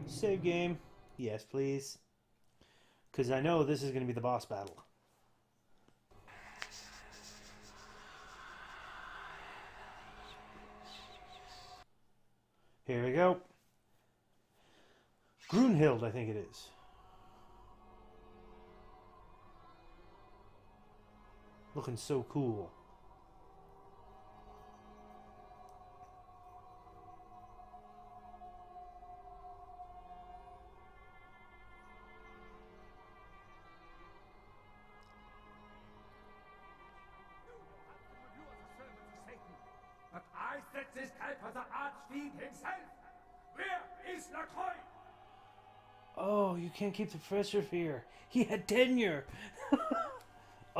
Save game. Yes, please. Because I know this is going to be the boss battle. Here we go. Grunhild, I think it is. Looking so cool. But I set this type for the Archfiend himself. Where is Lacroix? Oh, you can't keep the professor here. He had tenure.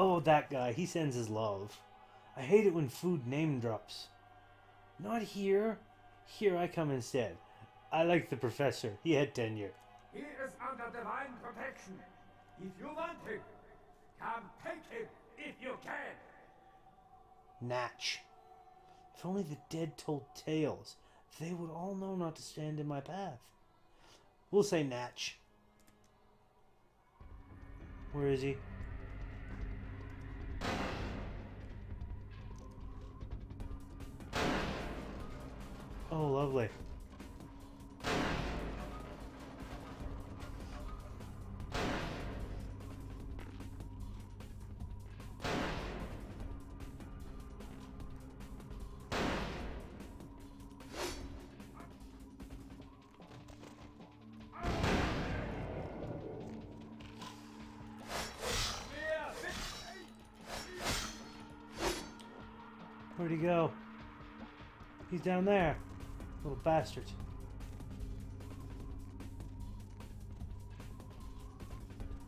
Oh, that guy. He sends his love. I hate it when food name drops. Not here. Here I come instead. I like the professor. He had tenure. He is under divine protection. If you want him, Come take him if you can. Natch. If only the dead told tales, they would all know not to stand in my path. We'll say Natch. Where is he? Oh, lovely. Where'd he go? He's down there. Little bastard.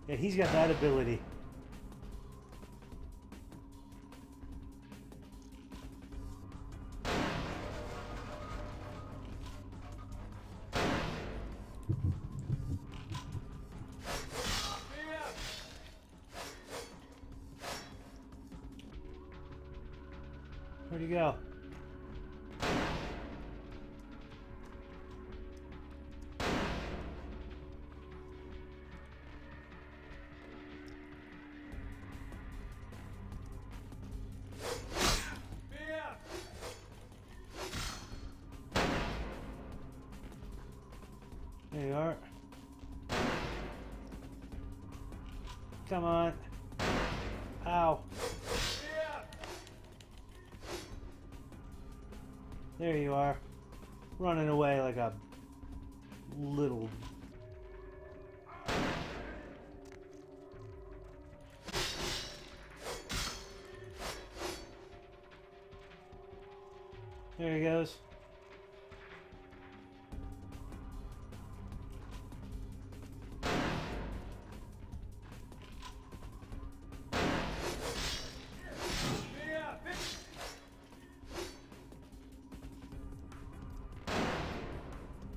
Yeah, he's got that ability. Where'd he go? There you are. Come on. Ow. There you are. Running away like a little... There he goes.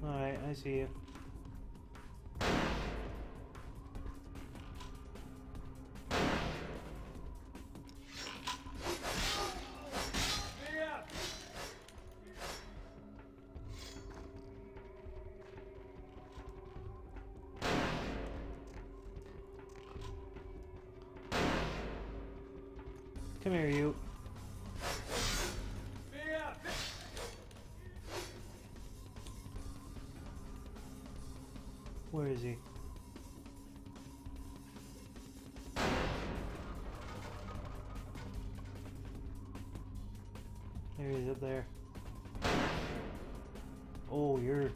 Alright, I see you. Come here, you. Where is he? There he is up there. Oh, you're...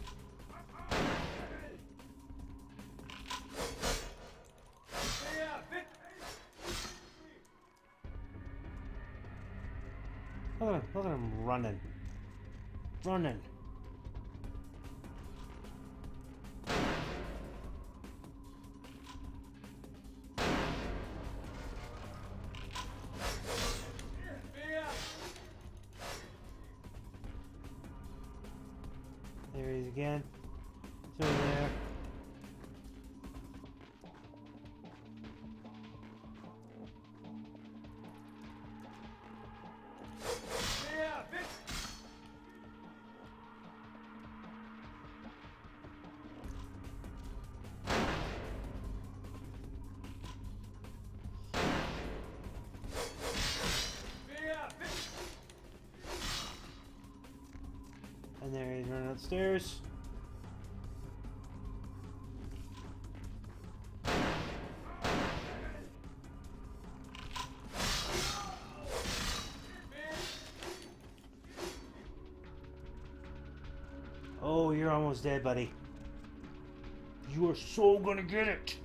Look at him running. Running. There he is again. It's over there. And there he's running upstairs. Oh, you're almost dead, buddy. You are so gonna get it.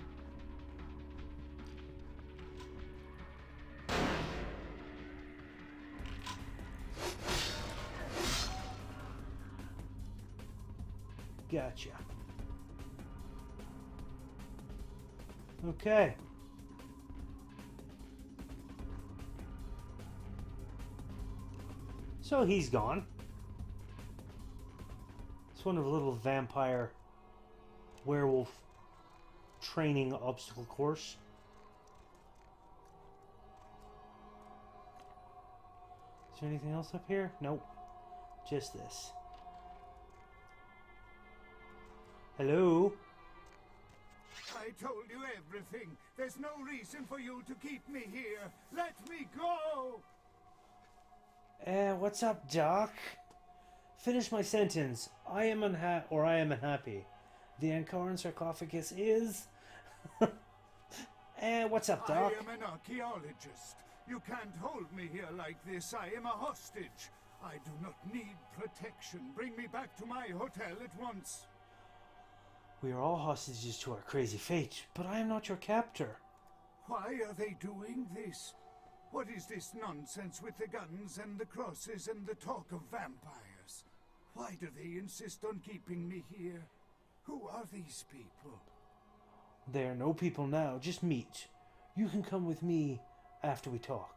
Gotcha. Okay. So he's gone. It's one of the little vampire werewolf training obstacle course. there anything else up here? Nope. Just this. Hello? I told you everything. There's no reason for you to keep me here. Let me go! What's up, Doc? Finish my sentence. I am unhappy. The Ankaran sarcophagus is... what's up, Doc? I am an archaeologist. You can't hold me here like this. I am a hostage. I do not need protection. Bring me back to my hotel at once. We are all hostages to our crazy fate, but I am not your captor. Why are they doing this? What is this nonsense with the guns and the crosses and the talk of vampires? Why do they insist on keeping me here? Who are these people? They are no people now, just meat. You can come with me after we talk.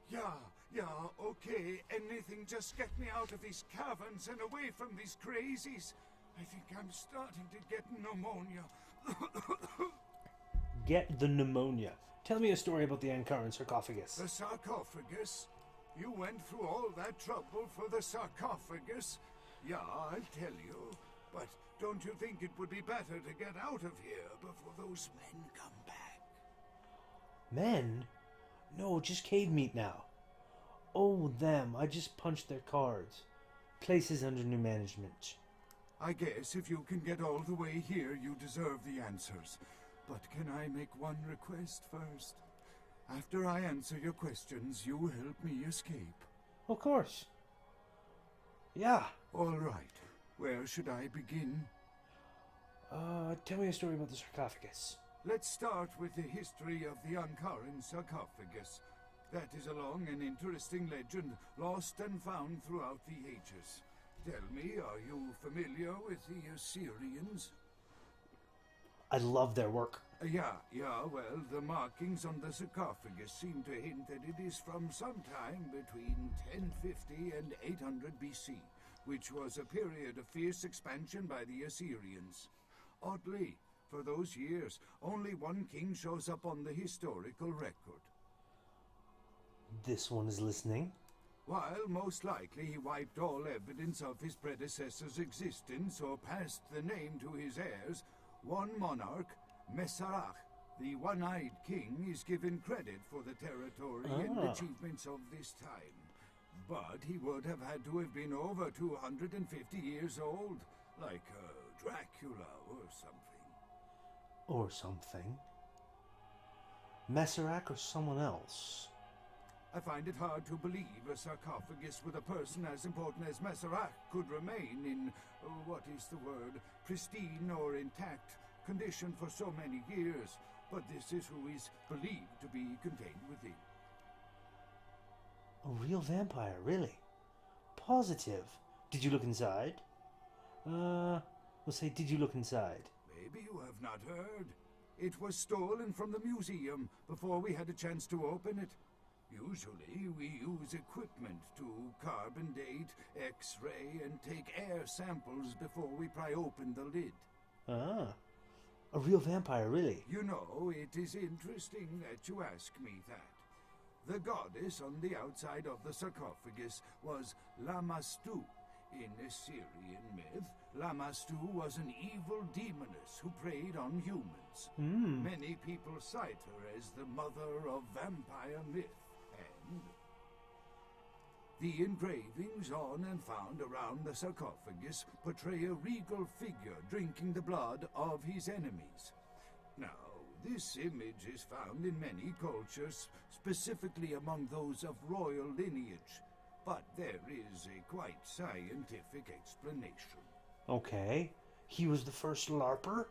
Yeah, okay. Anything, just get me out of these caverns and away from these crazies. I think I'm starting to get pneumonia. Get the pneumonia. Tell me a story about the Ankaran sarcophagus. The sarcophagus? You went through all that trouble for the sarcophagus? Yeah, I'll tell you. But don't you think it would be better to get out of here before those men come back? Men? No, just cave meat now. Oh, them. I just punched their cards. Place is under new management. I guess if you can get all the way here, you deserve the answers. But can I make one request first? After I answer your questions, you help me escape. Of course. Yeah. All right. Where should I begin? Tell me a story about the sarcophagus. Let's start with the history of the Ankaran sarcophagus. That is a long and interesting legend, lost and found throughout the ages. Tell me, are you familiar with the Assyrians? I love their work. Yeah, well, the markings on the sarcophagus seem to hint that it is from sometime between 1050 and 800 BC, which was a period of fierce expansion by the Assyrians. Oddly, for those years, only one king shows up on the historical record. This one is listening. While most likely he wiped all evidence of his predecessor's existence or passed the name to his heirs, one monarch, Masquerade, the one-eyed king, is given credit for the territory and achievements of this time. But he would have had to have been over 250 years old, like Dracula or something. Or something. Masquerade or someone else? I find it hard to believe a sarcophagus with a person as important as Masquerade could remain in, what is the word, pristine or intact condition for so many years, but this is who is believed to be contained within. A real vampire, really? Positive. Did you look inside? We'll say, did you look inside? Maybe you have not heard. It was stolen from the museum before we had a chance to open it. Usually, we use equipment to carbon date, X-ray, and take air samples before we pry open the lid. Ah, a real vampire, really? You know, it is interesting that you ask me that. The goddess on the outside of the sarcophagus was Lamastu. In Assyrian myth, Lamastu was an evil demoness who preyed on humans. Many people cite her as the mother of vampire myth. And the engravings on and found around the sarcophagus portray a regal figure drinking the blood of his enemies. Now, this image is found in many cultures, specifically among those of royal lineage, but there is a quite scientific explanation. Okay. He was the first LARPer?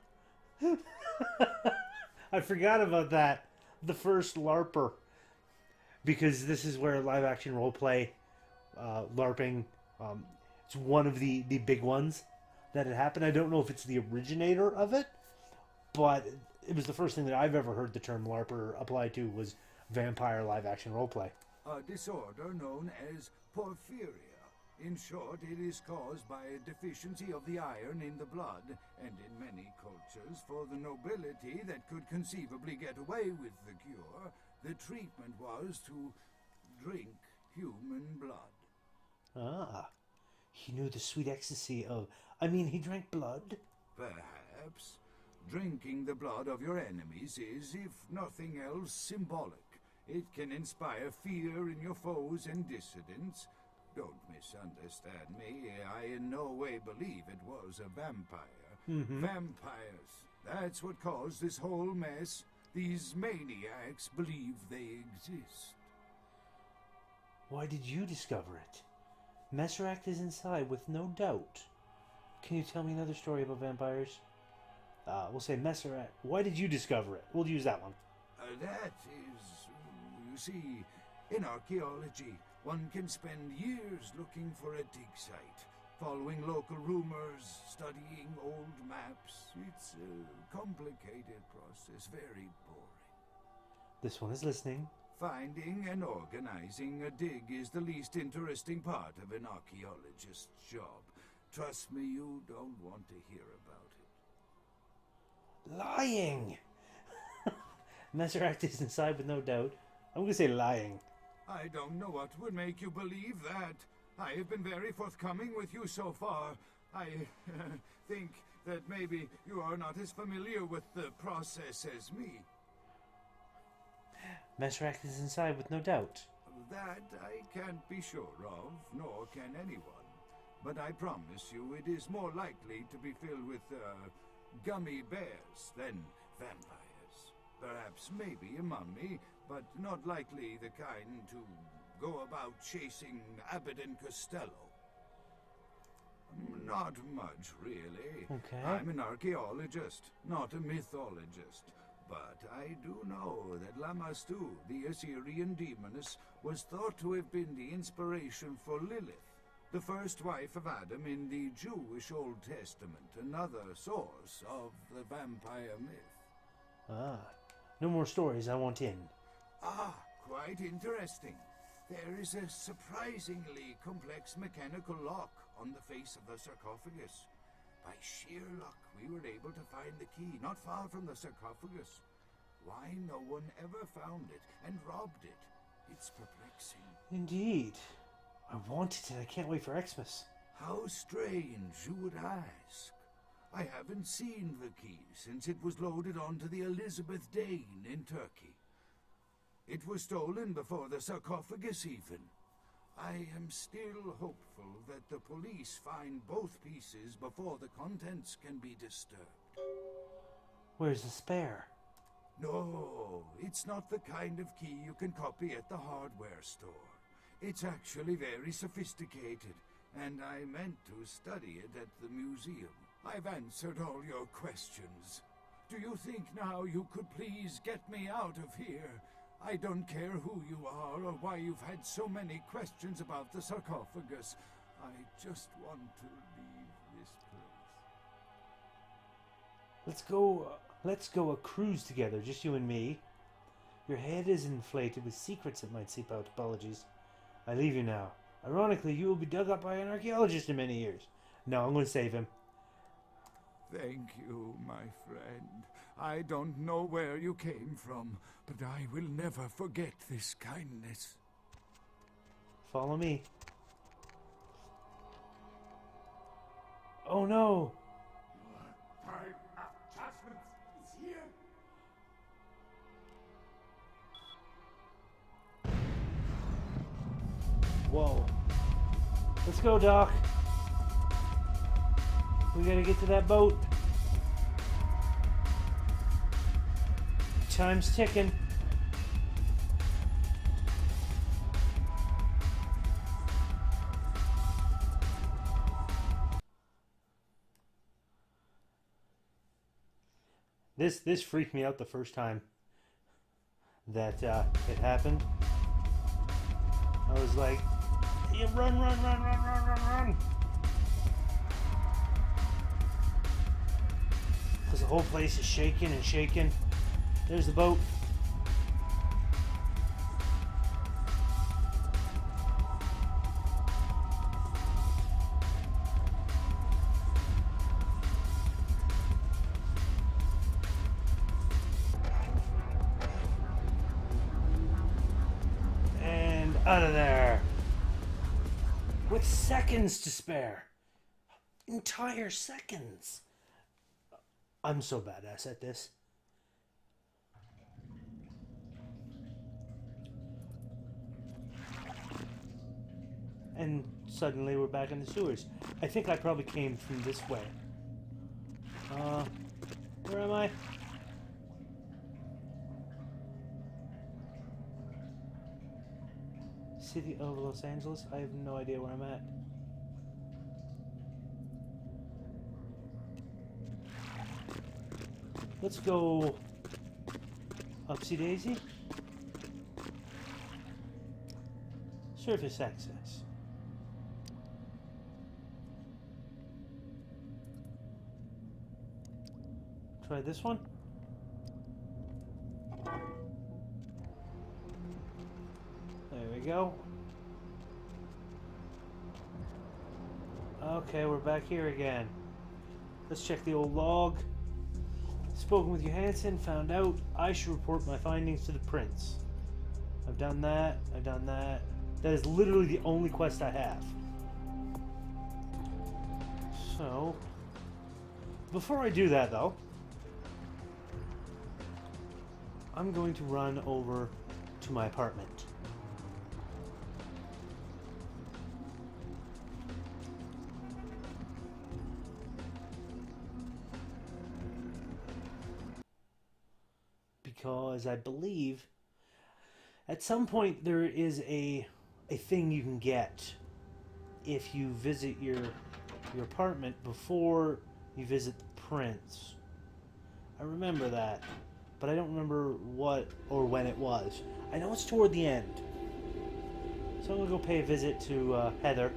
I forgot about that. The first LARPer. Because this is where live action roleplay, LARPing, it's one of the big ones that had happened. I don't know if it's the originator of it, but it was the first thing that I've ever heard the term LARPer applied to was vampire live action roleplay. A disorder known as porphyria. In short, it is caused by a deficiency of the iron in the blood, and in many cultures, for the nobility that could conceivably get away with the cure, the treatment was to drink human blood. Ah, he knew the sweet ecstasy of... he drank blood? Perhaps. Drinking the blood of your enemies is, if nothing else, symbolic. It can inspire fear in your foes and dissidents. Don't misunderstand me. I in no way believe it was a vampire. Vampires. That's what caused this whole mess. These maniacs believe they exist. Why did you discover it? Masquerade is inside with no doubt. Can you tell me another story about vampires? We'll say Masquerade. Why did you discover it? We'll use that one. That is, you see, in archaeology, one can spend years looking for a dig site, following local rumors, studying old maps. It's a complicated process, very boring. This one is listening. Finding and organizing a dig is the least interesting part of an archaeologist's job. Trust me, you don't want to hear about it. Lying! Masquerade is inside with no doubt. I'm going to say lying. I don't know what would make you believe that. I have been very forthcoming with you so far. I think that maybe you are not as familiar with the process as me. Masquerade is inside with no doubt. That I can't be sure of, nor can anyone. But I promise you it is more likely to be filled with gummy bears than vampires. Perhaps maybe a mummy, but not likely the kind to go about chasing Abbott and Costello. Not much, really. Okay. I'm an archaeologist, not a mythologist. But I do know that Lamastu, the Assyrian demoness, was thought to have been the inspiration for Lilith, the first wife of Adam in the Jewish Old Testament, another source of the vampire myth. Ah, no more stories, I want in. Ah, quite interesting. There is a surprisingly complex mechanical lock on the face of the sarcophagus. By sheer luck, we were able to find the key not far from the sarcophagus. Why no one ever found it and robbed it? It's perplexing. Indeed. I want it and I can't wait for Xmas. How strange you would ask. I haven't seen the key since it was loaded onto the Elizabeth Dane in Turkey. It was stolen before the sarcophagus even. I am still hopeful that the police find both pieces before the contents can be disturbed. Where's the spare? No, it's not the kind of key you can copy at the hardware store. It's actually very sophisticated, and I meant to study it at the museum. I've answered all your questions. Do you think now you could please get me out of here? I don't care who you are or why you've had so many questions about the sarcophagus. I just want to leave this place. Let's go a cruise together, just you and me. Your head is inflated with secrets that might seep out. Apologies. I leave you now. Ironically, you will be dug up by an archaeologist in many years. No, I'm going to save him. Thank you, my friend. I don't know where you came from, but I will never forget this kindness. Follow me. Oh no! Time of judgment is here. Whoa. Let's go, Doc. We gotta get to that boat. Time's ticking. This freaked me out the first time that it happened. I was like, "You run, run, run, run, run, run, run!" Because the whole place is shaking and shaking. There's the boat. And Out of there. With seconds to spare. Entire seconds. I'm so badass at this. And suddenly we're back in the sewers. I think I probably came from this way. Where am I? City of Los Angeles? I have no idea where I'm at. Let's go Upsy Daisy. Surface access. Try this one. There we go. Okay, we're back here again. Let's check the old log. Spoken with Johansson, found out I should report my findings to the prince. I've done that, I've done that. That is literally the only quest I have. So, before I do that though, I'm going to run over to my apartment. Because I believe at some point there is a thing you can get if you visit your apartment before you visit the prince. I remember that, but I don't remember what or when it was. I know it's toward the end. So I'm gonna go pay a visit to Heather,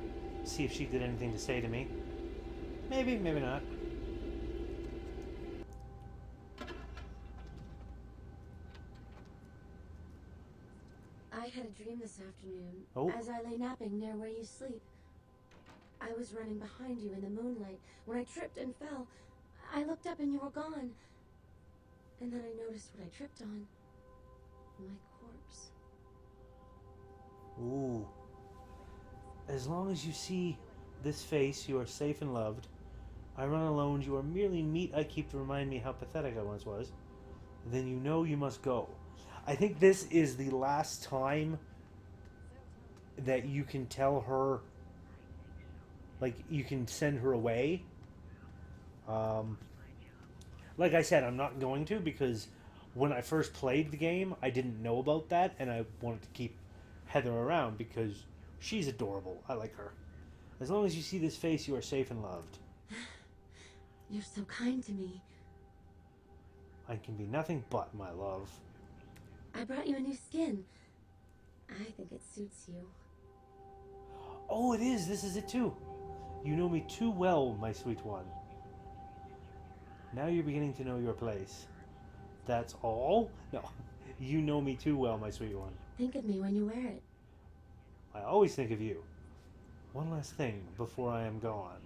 see if she did anything to say to me. Maybe, maybe not. I had a dream this afternoon, Oh. as I lay napping near where you sleep. I was running behind you in the moonlight. When I tripped and fell, I looked up and you were gone. And then I noticed what I tripped on. My corpse. Ooh. As long as you see this face, you are safe and loved. I run alone, you are merely meat I keep to remind me how pathetic I once was. Then you know you must go. I think this is the last time that you can tell her, like, you can send her away. Like I said, I'm not going to, because when I first played the game, I didn't know about that, and I wanted to keep Heather around because she's adorable. I like her. As long as you see this face, you are safe and loved. You're so kind to me. I can be nothing but, my love. I brought you a new skin. I think it suits you. Oh, it is. This is it too. You know me too well, my sweet one. Now you're beginning to know your place. That's all? No. You know me too well, my sweet one. Think of me when you wear it. I always think of you. One last thing before I am gone.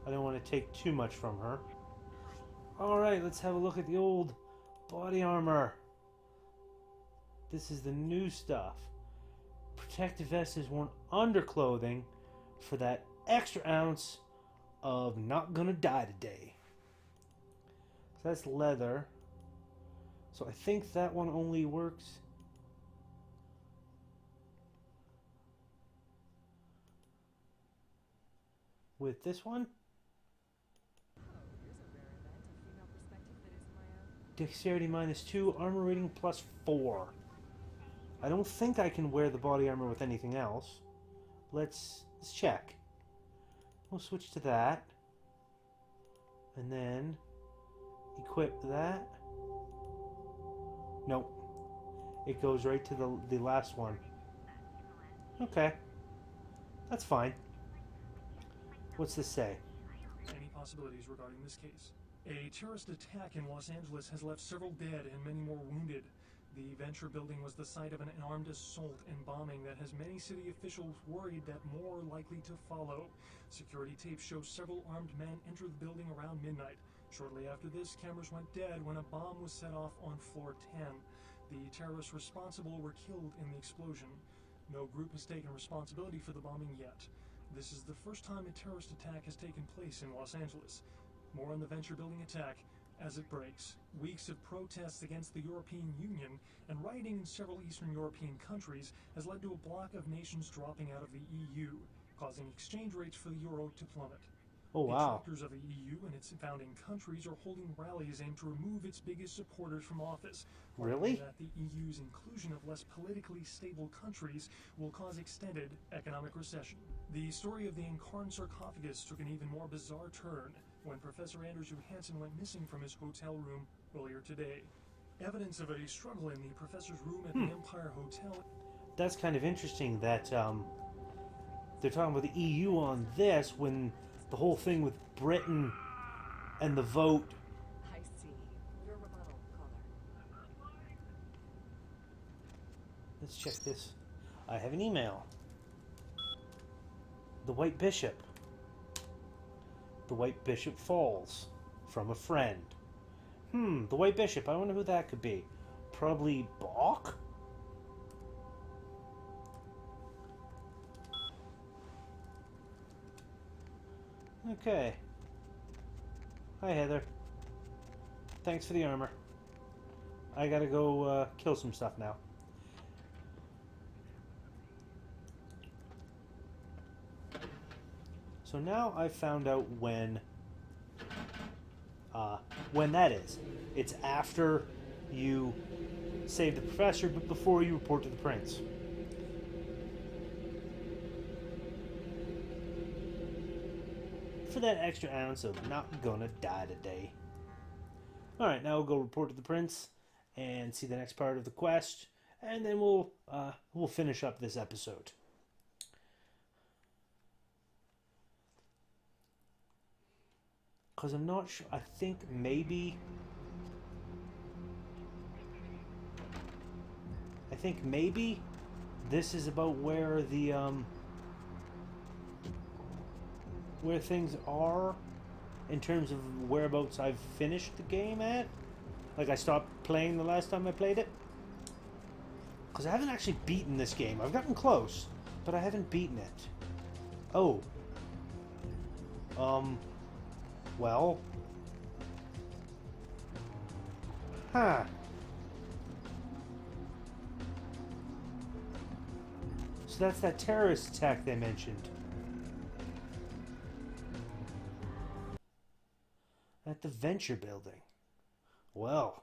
I don't want to take too much from her. Alright, let's have a look at the old body armor. This is the new stuff. Protective vest is worn under clothing for that extra ounce of not gonna die today. So that's leather. So I think that one only works. With this one? Dexterity -2, armor rating +4. I don't think I can wear the body armor with anything else. Let's check. We'll switch to that. And then equip that. Nope. It goes right to the last one. Okay. That's fine. What's this say? Any possibilities regarding this case? A terrorist attack in Los Angeles has left several dead and many more wounded. The Venture building was the site of an armed assault and bombing that has many city officials worried that more are likely to follow. Security tapes show several armed men enter the building around midnight. Shortly after this, cameras went dead when a bomb was set off on floor 10. The terrorists responsible were killed in the explosion. No group has taken responsibility for the bombing yet. This is the first time a terrorist attack has taken place in Los Angeles. More on the Venture building attack as it breaks. Weeks of protests against the European Union and rioting in several Eastern European countries has led to a bloc of nations dropping out of the EU, causing exchange rates for the euro to plummet. Oh, wow. Detractors of the EU and its founding countries are holding rallies aimed to remove its biggest supporters from office. Really? That the EU's inclusion of less politically stable countries will cause extended economic recession. The story of the Incarn sarcophagus took an even more bizarre turn when Professor Anders Johansson went missing from his hotel room earlier today. Evidence of a struggle in the professor's room at the Empire Hotel. That's kind of interesting that they're talking about the EU on this when the whole thing with Britain and the vote. I see. Your rebuttal, caller. Let's check this. I have an email. The White Bishop. The White Bishop falls from a friend. The White Bishop. I wonder who that could be. Probably Bach? Okay. Hi, Heather. Thanks for the armor. I gotta go kill some stuff now. So now I've found out when that is. It's after you save the professor, but before you report to the prince. For that extra ounce of not gonna die today. Alright, now we'll go report to the prince and see the next part of the quest, and then we'll finish up this episode. Because I'm not sure. I think maybe this is about where the where things are in terms of whereabouts I've finished the game at. Like I stopped playing the last time I played it. Because I haven't actually beaten this game. I've gotten close, but I haven't beaten it. Oh. Well. Huh. So that's that terrorist attack they mentioned. At the Venture building. Well.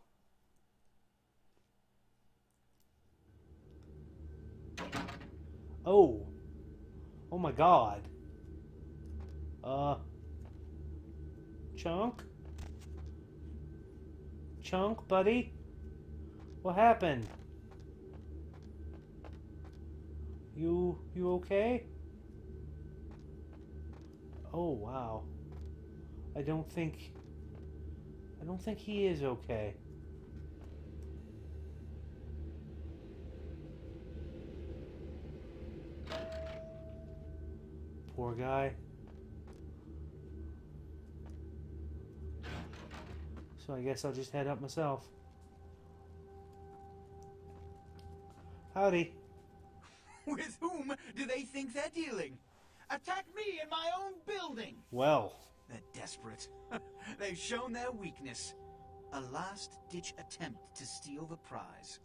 Oh. Oh my god. Chunk? Chunk, buddy? What happened? You okay? Oh, wow. I don't think he is okay. Poor guy. So I guess I'll just head up myself. Howdy. With whom do they think they're dealing? Attack me in my own building! Well. They're desperate. They've shown their weakness. A last-ditch attempt to steal the prize.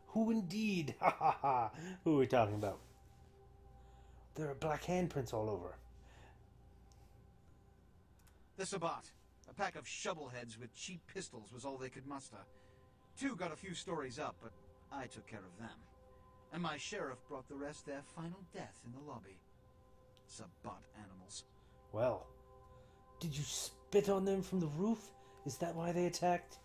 Who indeed? Ha ha ha. Who are we talking about? There are black handprints all over. The Sabbat. A pack of shovelheads with cheap pistols was all they could muster. Two got a few stories up, but I took care of them. And my sheriff brought the rest their final death in the lobby. Sabbat animals. Well, did you spit on them from the roof? Is that why they attacked?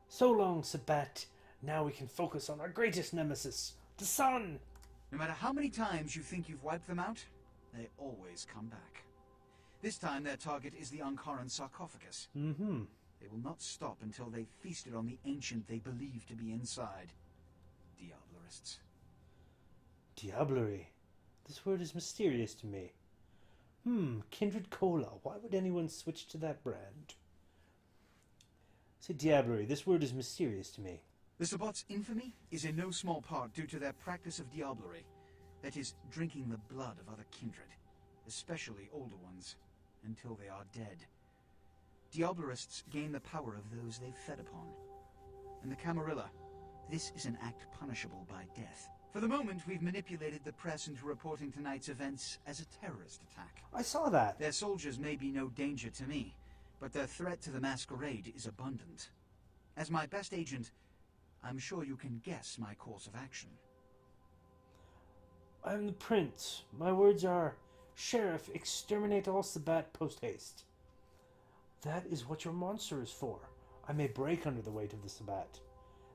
So long, Sabbat. Now we can focus on our greatest nemesis, the sun. No matter how many times you think you've wiped them out, they always come back. This time their target is the Ankaran sarcophagus. Mm-hmm. They will not stop until they've feasted on the ancient they believe to be inside. Diablerists. Diablerie. This word is mysterious to me. Kindred Cola. Why would anyone switch to that brand? Say diablerie. This word is mysterious to me. The Sabbat's infamy is in no small part due to their practice of diablerie. That is, drinking the blood of other kindred, especially older ones, until they are dead. Diablerists gain the power of those they've fed upon. In the Camarilla, this is an act punishable by death. For the moment, we've manipulated the press into reporting tonight's events as a terrorist attack. I saw that. Their soldiers may be no danger to me, but their threat to the Masquerade is abundant. As my best agent, I'm sure you can guess my course of action. I am the prince. My words are, Sheriff, exterminate all Sabbat post-haste. That is what your monster is for. I may break under the weight of the Sabbat.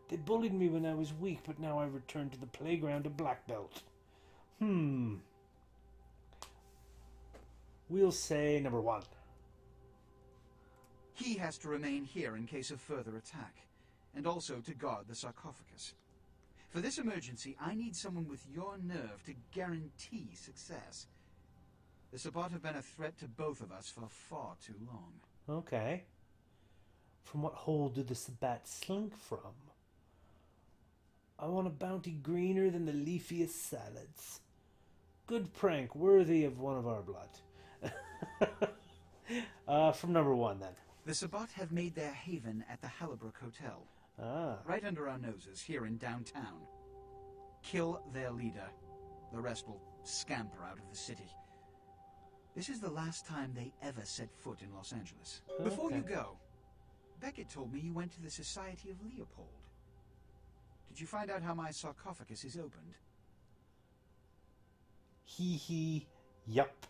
They bullied me when I was weak, but now I return to the playground a black belt. We'll say number 1. He has to remain here in case of further attack, and also to guard the sarcophagus. For this emergency, I need someone with your nerve to guarantee success. The Sabbat have been a threat to both of us for far too long. Okay. From what hole do the Sabbat slink from? I want a bounty greener than the leafiest salads. Good prank, worthy of one of our blood. From number 1, then. The Sabbat have made their haven at the Hallibrook Hotel. Right under our noses, here in downtown. Kill their leader. The rest will scamper out of the city. This is the last time they ever set foot in Los Angeles. Before you go, Beckett told me you went to the Society of Leopold. Did you find out how my sarcophagus is opened? Yup. ...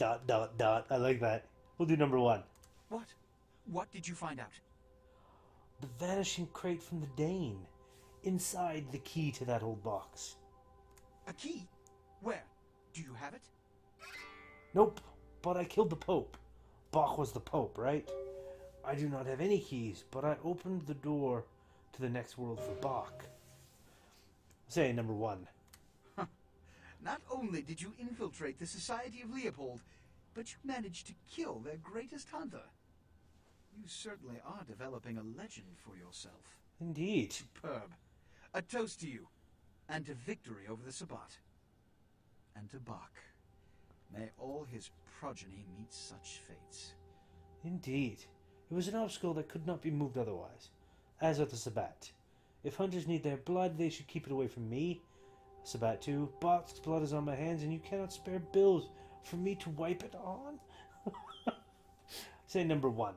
I like that. We'll do number 1. What? What did you find out? The vanishing crate from the Dane. Inside the key to that old box. A key? Where? Do you have it? Nope, but I killed the Pope. Bach was the Pope, right? I do not have any keys, but I opened the door to the next world for Bach. Say number 1. Not only did you infiltrate the Society of Leopold, but you managed to kill their greatest hunter. You certainly are developing a legend for yourself. Indeed. Superb. A toast to you, and to victory over the Sabbat. And to Bach. May all his progeny meet such fates. Indeed. It was an obstacle that could not be moved otherwise. As are the Sabbat. If hunters need their blood, they should keep it away from me. Sabbat 2, Bach's blood is on my hands, and you cannot spare bills for me to wipe it on? Say number 1.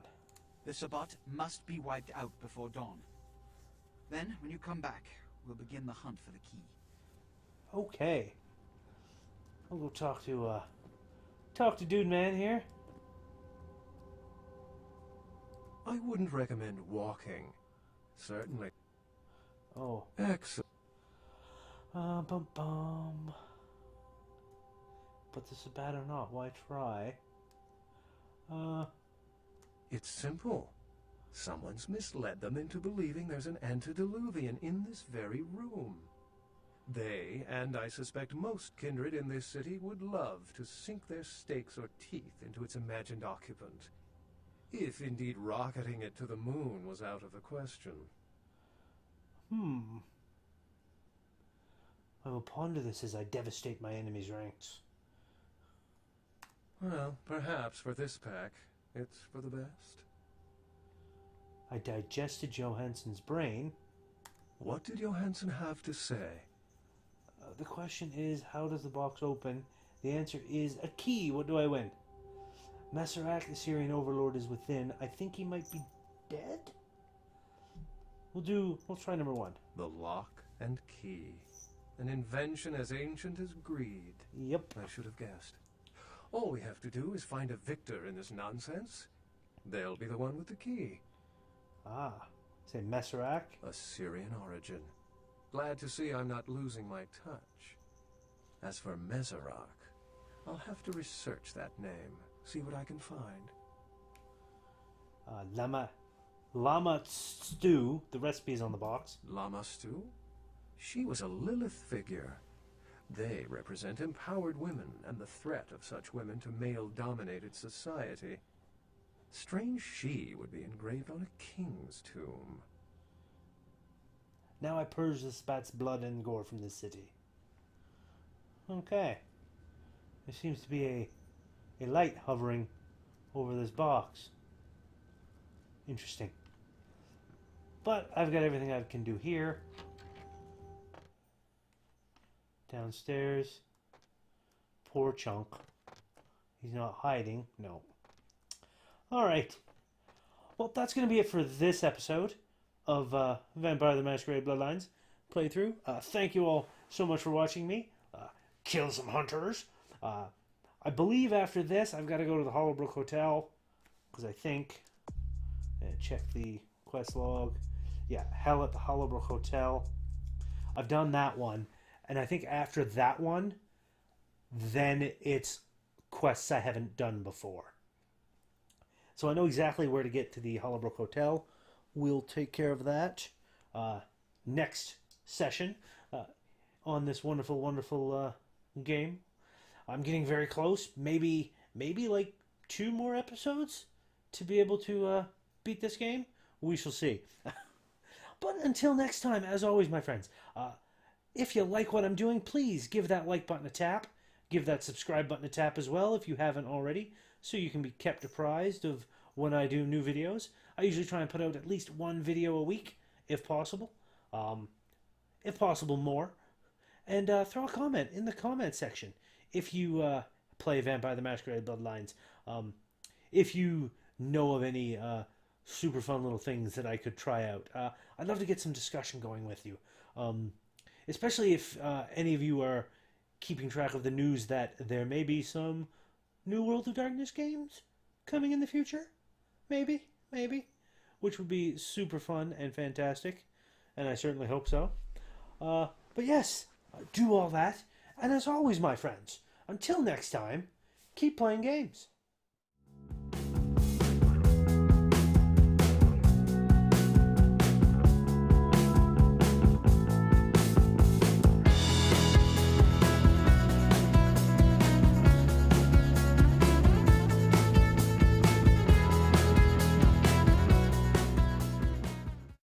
The Sabbat must be wiped out before dawn. Then, when you come back, we'll begin the hunt for the key. Okay. I'll go talk to Dude Man here. I wouldn't recommend walking. Certainly. Oh. Excellent. Bum. But the Sabbat or not, why try? It's simple. Someone's misled them into believing there's an antediluvian in this very room. They, and I suspect most kindred in this city, would love to sink their stakes or teeth into its imagined occupant. If indeed rocketing it to the moon was out of the question. I will ponder this as I devastate my enemy's ranks. Well, perhaps for this pack, it's for the best. I digested Johansson's brain. What did Johansson have to say? The question is, how does the box open? The answer is a key. What do I win? Masquerade, the Syrian overlord, is within. I think he might be dead? We'll try number 1. The lock and key. An invention as ancient as greed. Yep. I should have guessed. All we have to do is find a victor in this nonsense. They'll be the one with the key. Say Masquerade? Assyrian origin. Glad to see I'm not losing my touch. As for Mezarak, I'll have to research that name, see what I can find. Llama stew. The recipe is on the box. Llama stew? She was a Lilith figure. They represent empowered women and the threat of such women to male-dominated society. Strange she would be engraved on a king's tomb. Now I purge the spat's blood and gore from this city. Okay. There seems to be a light hovering over this box. Interesting. But I've got everything I can do here. Downstairs. Poor Chunk. He's not hiding. No. Alright. Well, that's going to be it for this episode of Vampire the Masquerade Bloodlines playthrough. Thank you all so much for watching me. Kill some hunters. I believe after this, I've got to go to the Hollowbrook Hotel. Because I think... check the quest log. Yeah, Hell at the Hollowbrook Hotel. I've done that one. And I think after that one, then it's quests I haven't done before. So I know exactly where to get to the Hollowbrook Hotel. We'll take care of that next session on this wonderful, wonderful game. I'm getting very close. Maybe like 2 more episodes to be able to beat this game. We shall see. But until next time, as always, my friends, if you like what I'm doing, please give that like button a tap. Give that subscribe button a tap as well if you haven't already, so you can be kept apprised of when I do new videos. I usually try and put out at least 1 video a week, if possible. If possible, more. And throw a comment in the comment section if you play Vampire the Masquerade Bloodlines. If you know of any super fun little things that I could try out. I'd love to get some discussion going with you. Especially if any of you are keeping track of the news that there may be some new World of Darkness games coming in the future. Maybe. Which would be super fun and fantastic. And I certainly hope so. But yes, do all that. And as always, my friends, until next time, keep playing games.